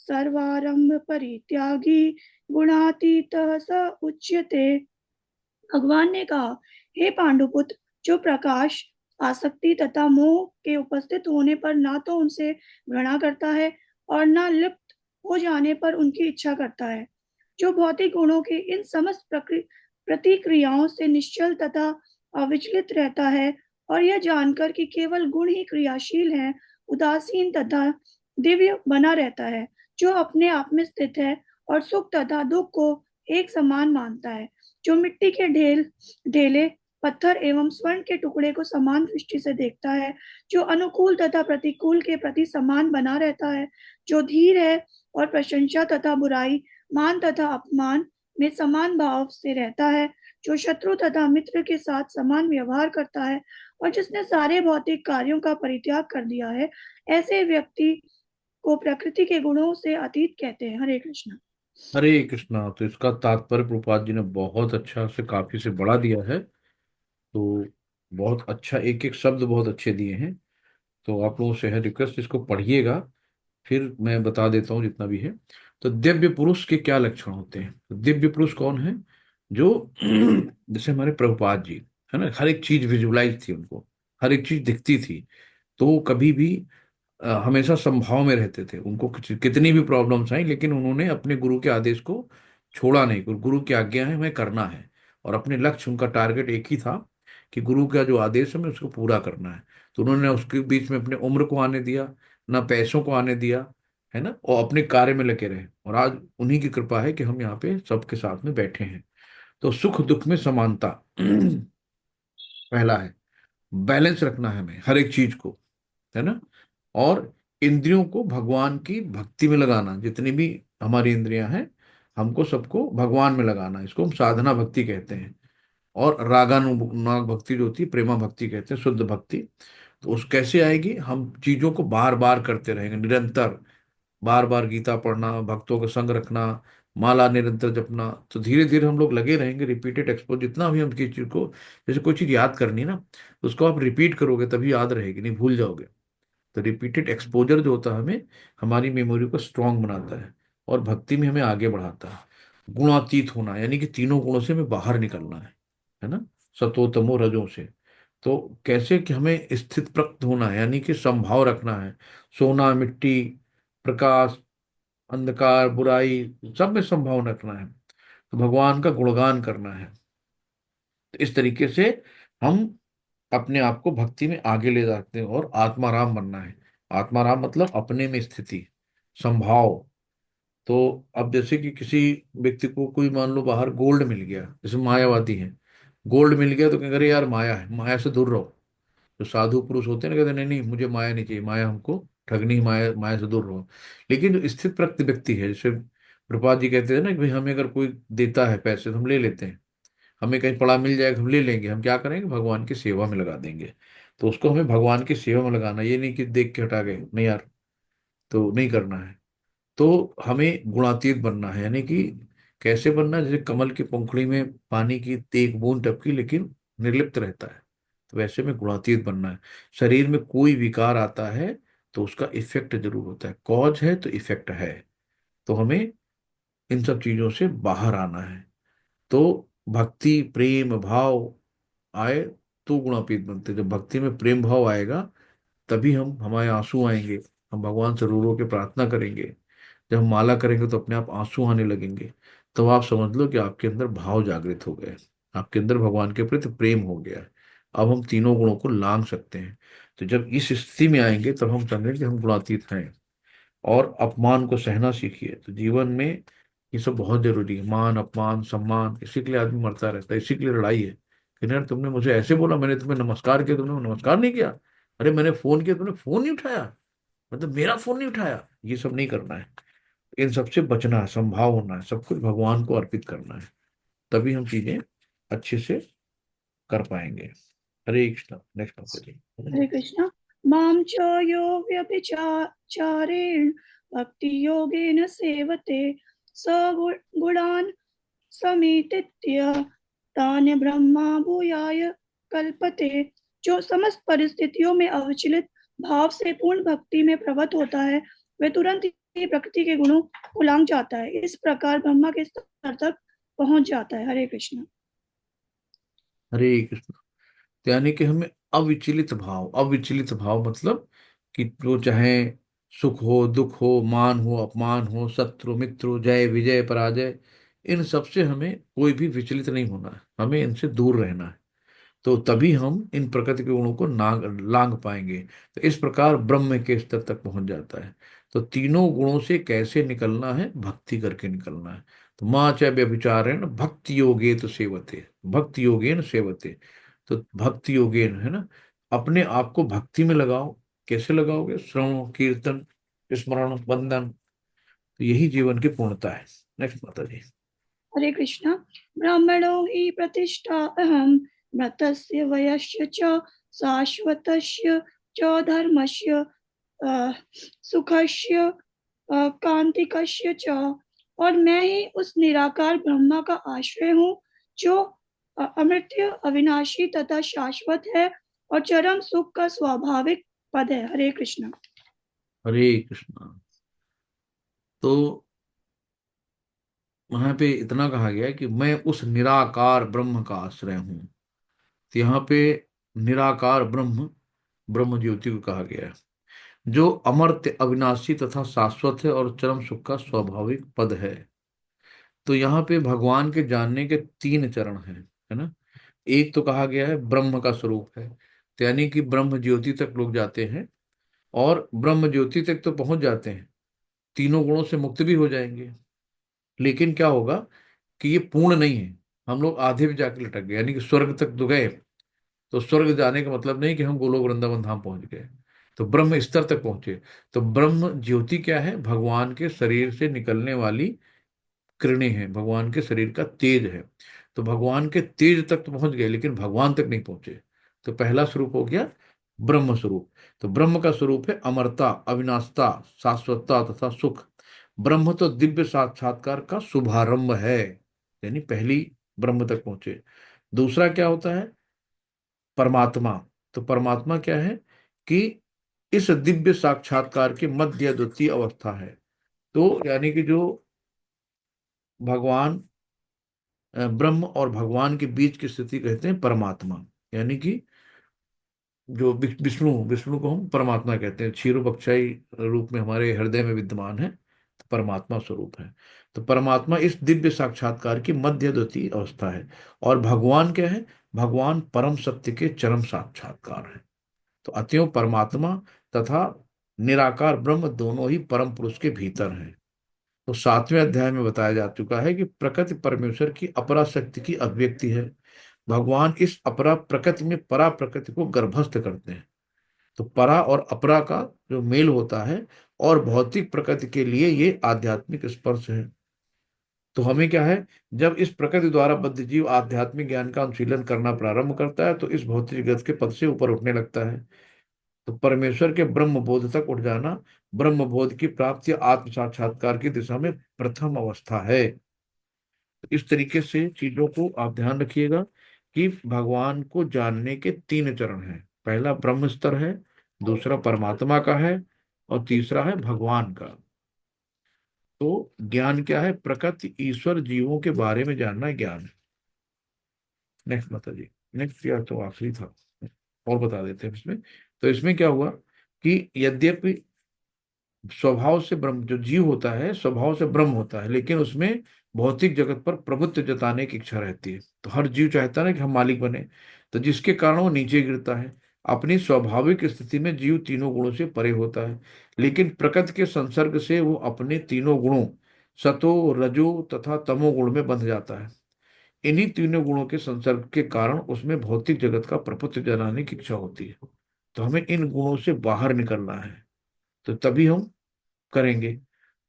सर्वारंभ परित्यागी गुणातीतः स उच्यते। भगवान ने कहा, हे पांडुपुत्र, जो प्रकाश, आसक्ति तथा मोह के उपस्थित होने पर ना तो उनसे घृणा करता है और ना लिप्त हो जाने पर उनकी इच्छा करता है, जो भौतिक गुणों के इन समस्त प्रतिक्रियाओं से निश्चल तथा अविचलित रहता है और यह जानकर कि केवल गुण ही क्रियाशील हैं, उदासीन तथा दिव्य बना रहता है, जो अपने आप में स्थित है और सुख तथा दुख को एक समान मानता है, जो मिट्टी के ढेले, पत्थर एवं स्वर्ण के टुकड़े को समान दृष्टि से देखता है, जो अनुकूल तथा प्रतिकूल के प्रति समान बना रहता है, जो धीर है और प्रशंसा तथा बुराई, मान तथा अपमान में समान भाव से रहता है, जो शत्रु तथा मित्र के साथ समान व्यवहार करता है और जिसने सारे भौतिक कार्यों का परित्याग कर दिया है, ऐसे व्यक्ति को प्रकृति के गुणों से अतीत कहते हैं। हरे कृष्ण।
हरे कृष्णा। तो इसका तात्पर्य प्रभुपाद जी ने बहुत अच्छा से, काफी से बड़ा दिया है। तो बहुत अच्छा, एक एक शब्द बहुत अच्छे दिए हैं। तो आप लोगों से है रिक्वेस्ट, इसको पढ़िएगा, फिर मैं बता देता हूँ जितना भी है। तो दिव्य पुरुष के क्या लक्षण होते हैं? तो दिव्य पुरुष कौन है? जो जैसे हमारे प्रभुपाद जी है ना, हर एक चीज विजुलाइज थी उनको, हर एक चीज दिखती थी, तो वो कभी भी हमेशा संभाव में रहते थे। उनको कितनी भी प्रॉब्लम्स आई, लेकिन उन्होंने अपने गुरु के आदेश को छोड़ा नहीं। गुरु की आज्ञा है, हमें करना है, और अपने लक्ष्य, उनका टारगेट एक ही था कि गुरु का जो आदेश है हमें उसको पूरा करना है। तो उन्होंने उसके बीच में अपने उम्र को आने दिया, ना पैसों को आने दिया, है ना, और अपने कार्य में लगे रहे। और आज उन्हीं की कृपा है कि हम यहाँ पे सबके साथ में बैठे हैं। तो सुख दुख में समानता पहला है। बैलेंस रखना है हमें हर एक चीज को, है ना। और इंद्रियों को भगवान की भक्ति में लगाना, जितनी भी हमारी इंद्रियां हैं, हमको सबको भगवान में लगाना, इसको हम साधना भक्ति कहते हैं। और रागानुराग भक्ति जो होती है, प्रेमा भक्ति कहते हैं, शुद्ध भक्ति। तो उस कैसे आएगी? हम चीजों को बार बार करते रहेंगे, निरंतर बार बार गीता पढ़ना, भक्तों का संग रखना, माला निरंतर जपना। तो धीरे धीरे हम लोग लगे रहेंगे, रिपीटेड एक्सपोज, जितना भी हम किसी चीज को, जैसे कोई चीज याद करनी है ना, तो उसको आप रिपीट करोगे तभी याद रहेगी, नहीं भूल जाओगे। तो रिपीटेड एक्सपोजर जो होता है हमें, हमारी मेमोरी को स्ट्रांग बनाता है और भक्ति में हमें आगे बढ़ाता है। गुणातीत होना, यानी कि तीनों गुणों से हमें बाहर निकलना है ना, सतो तमो रजों से। तो कैसे कि हमें स्थित प्रज्ञ होना है, यानी कि संभाव रखना है। सोना, मिट्टी, प्रकाश, अंधकार, बुराई, सब में संभाव रखना है। तो भगवान का गुणगान करना है। तो इस तरीके से हम अपने आप को भक्ति में आगे ले जाते हैं और आत्माराम बनना है। आत्माराम मतलब अपने में स्थिति, संभाव। तो अब जैसे कि किसी व्यक्ति को कोई मान लो बाहर गोल्ड मिल गया, जैसे मायावादी है, गोल्ड मिल गया तो क्या करे, यार माया है, माया से दूर रहो। जो साधु पुरुष होते हैं ना, कहते हैं, नहीं नहीं मुझे माया नहीं चाहिए, माया हमको ठगनी, माया, माया से दूर रहो। लेकिन जो स्थित प्रज्ञ व्यक्ति है, जैसे प्रभुपाद जी कहते हैं ना कि भाई हमें अगर कोई देता है पैसे तो हम ले लेते हैं, हमें कहीं पड़ा मिल जाएगा हम ले लेंगे, हम क्या करेंगे, भगवान की सेवा में लगा देंगे। तो उसको हमें भगवान की सेवा में लगाना, ये नहीं कि देख के हटा गए, नहीं यार, तो नहीं करना है। तो हमें गुणातीत बनना है, यानी कि कैसे बनना है, जैसे कमल की पंखुड़ी में पानी की एक बूंद टपकी लेकिन निर्लिप्त रहता है, तो वैसे में गुणातीत बनना है। शरीर में कोई विकार आता है तो उसका इफेक्ट जरूर होता है, कॉज है तो इफेक्ट है। तो हमें इन सब चीजों से बाहर आना है। तो भक्ति प्रेम भाव आए तो गुणातीत बनते। जब भक्ति में प्रेम भाव आएगा तभी हम हमारे आंसू आएंगे, हम भगवान से रो रो के प्रार्थना करेंगे। जब हम माला करेंगे तो अपने आप आंसू आने लगेंगे। तो आप समझ लो कि आपके अंदर भाव जागृत हो गए, आपके अंदर भगवान के प्रति प्रेम हो गया है। अब हम तीनों गुणों को लांग सकते हैं। तो जब इस स्थिति में आएंगे तब हम समझेंगे कि हम गुणातीत हैं। और अपमान को सहना सीखिए। तो जीवन में ये सब बहुत जरूरी है, मान अपमान सम्मान, इसी के लिए आदमी मरता रहता है, इसी के लिए लड़ाई है कि यार तुमने मुझे ऐसे बोला, मैंने तुम्हें नमस्कार किया, तुमने नमस्कार नहीं किया, अरे मैंने फोन किया तुमने फोन नहीं उठाया, मतलब मेरा फोन नहीं उठाया। ये सब नहीं करना है, इन सबसे बचना है, संभाव होना है, सब कुछ भगवान को अर्पित करना है, तभी हम चीजें अच्छे से कर पाएंगे। हरे कृष्णा। नेक्स्ट टॉपिक जी।
हरे कृष्ण। मां च यो व्यभिचारेण भक्ति योगेन सेवते स गुणान् समेत्य तान् ब्रह्मा भूयाय कल्पते। जो समस्त परिस्थितियों में अविचलित भाव से पूर्ण भक्ति में प्रवृत्त होता है वह तुरंत ही प्रकृति के गुणों को लांघ जाता है, इस प्रकार ब्रह्मा के स्तर तक पहुंच जाता है। हरे कृष्ण।
हरे कृष्णा। तो यानी कि हमें अविचलित भाव, अविचलित भाव मतलब कि जो चाहे सुख हो दुख हो, मान हो अपमान हो, शत्रु मित्र हो, जय विजय पराजय, इन सब से हमें कोई भी विचलित नहीं होना है, हमें इनसे दूर रहना है। तो तभी हम इन प्रकृति के गुणों को नांग लांग पाएंगे। तो इस प्रकार ब्रह्म के स्तर तक पहुंच जाता है। तो तीनों गुणों से कैसे निकलना है, भक्ति करके निकलना है। तो माँ च व्यभिचारेण भक्ति योगे तो सेवते, भक्ति योगेन सेवते। तो भक्ति योगेन है ना, अपने आप को भक्ति में लगाओ। कैसे लगाओगे, श्रवण कीर्तन स्मरण वंदन, तो यही जीवन की पूर्णता है। नेक्स्ट माता जी।
हरे कृष्ण। ब्राह्मणो हि प्रतिष्ठा अहम मृतस्य वयस्य च शाश्वतस्य च धर्मस्य सुखस्य कांतिकस्य च। और मैं ही उस निराकार ब्रह्मा का आश्रय हूँ जो अमृत्य अविनाशी तथा शाश्वत है और चरम सुख का स्वाभाविक पद है। हरे कृष्ण।
हरे कृष्णा। तो वहां पे इतना कहा गया है कि मैं उस निराकार ब्रह्म का आश्रय हूं। तो यहाँ पे निराकार ब्रह्म, ब्रह्म ज्योति को कहा गया है, जो अमर्त्य अविनाशी तथा शाश्वत है और चरम सुख का स्वाभाविक पद है। तो यहाँ पे भगवान के जानने के तीन चरण हैं, है ना। एक तो कहा गया है ब्रह्म का स्वरूप है, तो यानी कि ब्रह्म ज्योति तक लोग जाते हैं, और ब्रह्म ज्योति तक तो पहुंच जाते हैं, तीनों गुणों से मुक्त भी हो जाएंगे। लेकिन क्या होगा कि ये पूर्ण नहीं है, हम लोग आधे भी जाके लटक गए, यानी कि स्वर्ग तक तो गए। तो स्वर्ग जाने का मतलब नहीं कि हम गोलोक वृंदावन धाम पहुंच गए, तो ब्रह्म स्तर तक पहुंचे। तो ब्रह्म ज्योति क्या है, भगवान के शरीर से निकलने वाली किरणें हैं, भगवान के शरीर का तेज है। तो भगवान के तेज तक तो पहुंच गए लेकिन भगवान तक नहीं पहुंचे। तो पहला स्वरूप हो गया ब्रह्म स्वरूप। तो ब्रह्म का स्वरूप है अमरता अविनाशता शाश्वतता तथा सुख। ब्रह्म तो दिव्य साक्षात्कार का शुभारंभ है, यानी पहली ब्रह्म तक पहुंचे। दूसरा क्या होता है, परमात्मा। तो परमात्मा क्या है कि इस दिव्य साक्षात्कार की मध्य द्वितीय अवस्था है। तो यानी कि जो भगवान ब्रह्म और भगवान के बीच की स्थिति कहते हैं परमात्मा। यानी कि जो विष्णु, विष्णु को हम परमात्मा कहते हैं, क्षीर बक्षाई रूप में हमारे हृदय में विद्यमान है, तो परमात्मा स्वरूप है। तो परमात्मा इस दिव्य साक्षात्कार की मध्य द्वितीय अवस्था है। और भगवान क्या है, भगवान परम सत्य के चरम साक्षात्कार है। तो अतएव परमात्मा तथा निराकार ब्रह्म दोनों ही परम पुरुष के भीतर हैं। तो सातवें अध्याय में बताया जा चुका है कि प्रकृति परमेश्वर की अपरा शक्ति की अभिव्यक्ति है। भगवान इस अपरा प्रकृति में परा प्रकृति को गर्भस्थ करते हैं। तो परा और अपरा का जो मेल होता है, और भौतिक प्रकृति के लिए ये आध्यात्मिक स्पर्श है। तो हमें क्या है, जब इस प्रकृति द्वारा बद्ध जीव आध्यात्मिक ज्ञान का अनुशीलन करना प्रारंभ करता है तो इस भौतिक जगत के पद से ऊपर उठने लगता है। तो परमेश्वर के ब्रह्म बोध तक उठ जाना ब्रह्म बोध की प्राप्ति आत्म साक्षात्कार की दिशा में प्रथम अवस्था है। तो इस तरीके से चीजों को आप ध्यान रखिएगा कि भगवान को जानने के तीन चरण हैं। पहला ब्रह्म स्तर है, दूसरा परमात्मा का है, और तीसरा है भगवान का। तो ज्ञान क्या है? प्रकृति, ईश्वर, जीवों के बारे में जानना ज्ञान है। नेक्स्ट माता जी। नेक्स्ट या तो आखिरी था, और बता देते हैं इसमें। तो इसमें क्या हुआ कि यद्यपि स्वभाव से ब्रह्म, जो जीव होता है स्वभाव से ब्रह्म होता है, लेकिन उसमें भौतिक जगत पर प्रभुत्व जताने की इच्छा रहती है। तो हर जीव चाहता है ना कि हम मालिक बने, तो जिसके कारण वो नीचे गिरता है। अपनी स्वाभाविक स्थिति में जीव तीनों गुणों से परे होता है, लेकिन प्रकृति के संसर्ग से वो अपने तीनों गुणों सतो, रजो तथा तमो गुण में बंध जाता है। इन्हीं तीनों गुणों के संसर्ग के कारण उसमें भौतिक जगत का प्रभुत्व जताने की इच्छा होती है। तो हमें इन गुणों से बाहर निकलना है, तो तभी हम करेंगे।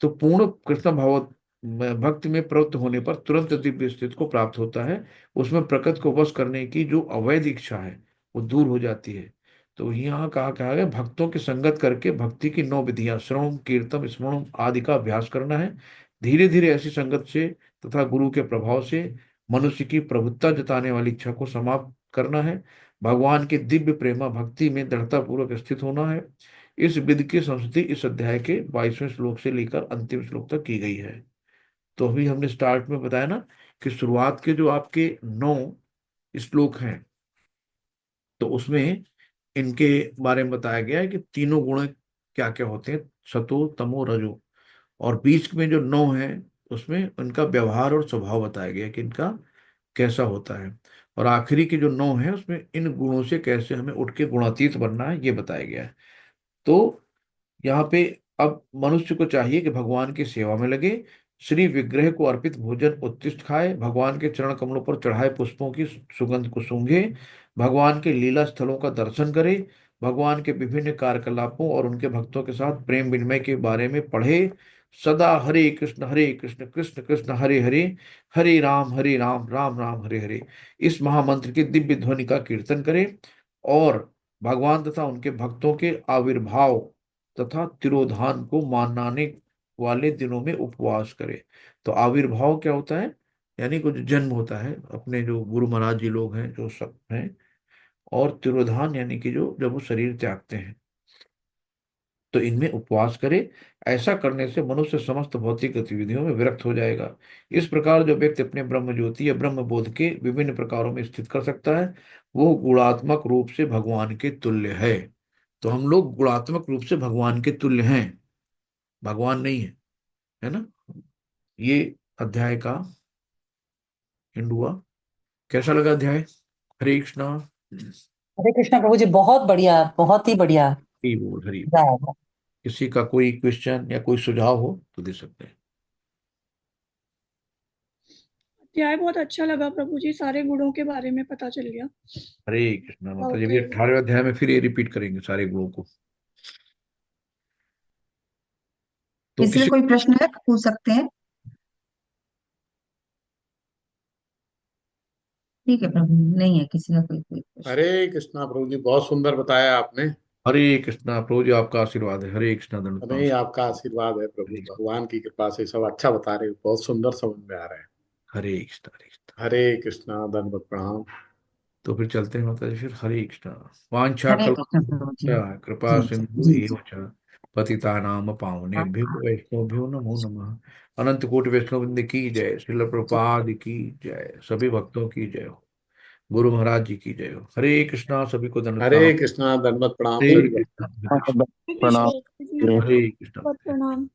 तो पूर्ण कृष्ण भाव भक्ति में प्रवृत्त होने पर तुरंत दिव्य स्थिति को प्राप्त होता है। उसमें प्रकृति को वश करने की जो अवैध इच्छा है वो दूर हो जाती है। तो यहाँ कहा गया भक्तों की संगत करके भक्ति की 9 विधियां श्रवण, कीर्तन, स्मरण आदि का अभ्यास करना है। धीरे धीरे ऐसी संगत से तथा गुरु के प्रभाव से मनुष्य की प्रभुत्ता जताने वाली इच्छा को समाप्त करना है। भगवान के दिव्य प्रेमा भक्ति में दृढ़ता पूर्वक स्थित होना है। इस विधि की संस्कृति इस अध्याय के 22वें श्लोक से लेकर अंतिम श्लोक तक की गई है। तो अभी हमने स्टार्ट में बताया ना कि शुरुआत के जो आपके 9 श्लोक हैं, तो उसमें इनके बारे में बताया गया है कि तीनों गुण क्या क्या होते हैं, सतो, तमो, रजो। और बीच में जो 9 है उसमें इनका व्यवहार और स्वभाव बताया गया है कि इनका कैसा होता है। और आखिरी के जो 9 है उसमें इन गुणों से कैसे हमें उठ के गुणातीत बनना है ये बताया गया है। तो यहाँ पे अब मनुष्य को चाहिए कि भगवान की सेवा में लगे, श्री विग्रह को अर्पित भोजन उत्तिष्ठ खाए, भगवान के चरण कमलों पर चढ़ाए पुष्पों की सुगंध को सूंघे, भगवान के लीला स्थलों का दर्शन करे, भगवान के विभिन्न कार्यकलापों और उनके भक्तों के साथ प्रेम विनिमय के बारे में पढ़े, सदा हरे कृष्ण कृष्ण कृष्ण हरे हरे, हरे राम राम राम हरे हरे, इस महामंत्र की दिव्य ध्वनि का कीर्तन करे, और भगवान तथा उनके भक्तों के आविर्भाव तथा तिरोधान को मनाने वाले दिनों में उपवास करे। तो आविर्भाव क्या होता है? यानी कुछ जन्म होता है अपने जो गुरु महाराज जी लोग हैं जो सब हैं, और तिरोधान यानी कि जो जब वो शरीर त्यागते हैं, तो इनमें उपवास करे। ऐसा करने से मनुष्य समस्त भौतिक गतिविधियों में विरक्त हो जाएगा। इस प्रकार जो व्यक्ति अपने ब्रह्म ज्योति या ब्रह्म बोध के विभिन्न प्रकारों में स्थित कर सकता है, वो गुणात्मक रूप से भगवान के तुल्य है। तो हम लोग गुणात्मक रूप से भगवान के तुल्य हैं, भगवान नहीं है ना। ये अध्याय का एंड हुआ। कैसा लगा अध्याय? हरे कृष्णा।
हरे कृष्णा प्रभु जी, बहुत बढ़िया, बहुत ही बढ़िया।
हरि बोल, हरि
मजा
बोल।
आया।
किसी का कोई क्वेश्चन या कोई सुझाव हो तो दे सकते हैं।
अध्याय बहुत अच्छा लगा प्रभु जी, सारे गुणों के बारे में पता चल गया।
हरे कृष्णा माता जी।
ओके।
18वें अध्याय में फिर ये रिपीट करेंगे सारे गुणों को। तो
किसी का
किसी
कोई प्रश्न है तो पूछ सकते हैं। ठीक है प्रभु, नहीं है किसी का कोई कोई प्रश्न।
हरे कृष्णा प्रभु जी, बहुत सुंदर बताया आपने।
हरे कृष्णा प्रभु जी, आपका आशीर्वाद है। हरे कृष्णा दंड प्रणाम।
नहीं, आपका आशीर्वाद है प्रभु, भगवान की कृपा से सब अच्छा बता रहे हो, बहुत सुंदर समझ में आ रहा है।
हरे कृष्णा, हरे कृष्णा।
हरे कृष्णा, दंडवत प्रणाम।
तो फिर चलते हैं माता जी फिर। हरे कृष्णा। वांछा
हरे कृष्ण प्रभु जी।
कृपा
जी जी
सिंधु
जी जी।
एव च पतितानाम पावनेभ्यो वैष्णवेभ्यो नमो नमः। अनंत कोटि वैष्णव वृंद की जय। श्रील प्रभुपाद की जय। सभी भक्तों की जय हो। गुरु महाराज जी की जय हो। हरे कृष्णा। सभी को दंड प्रणाम।
हरे कृष्णा, दंडवत प्रणाम
हरे
सभी को।
कृष्णा, हरे कृष्णा।
हरे कृष्ण प्रभु जी,
हरे कृष्णा।
बहुत प्रणाम।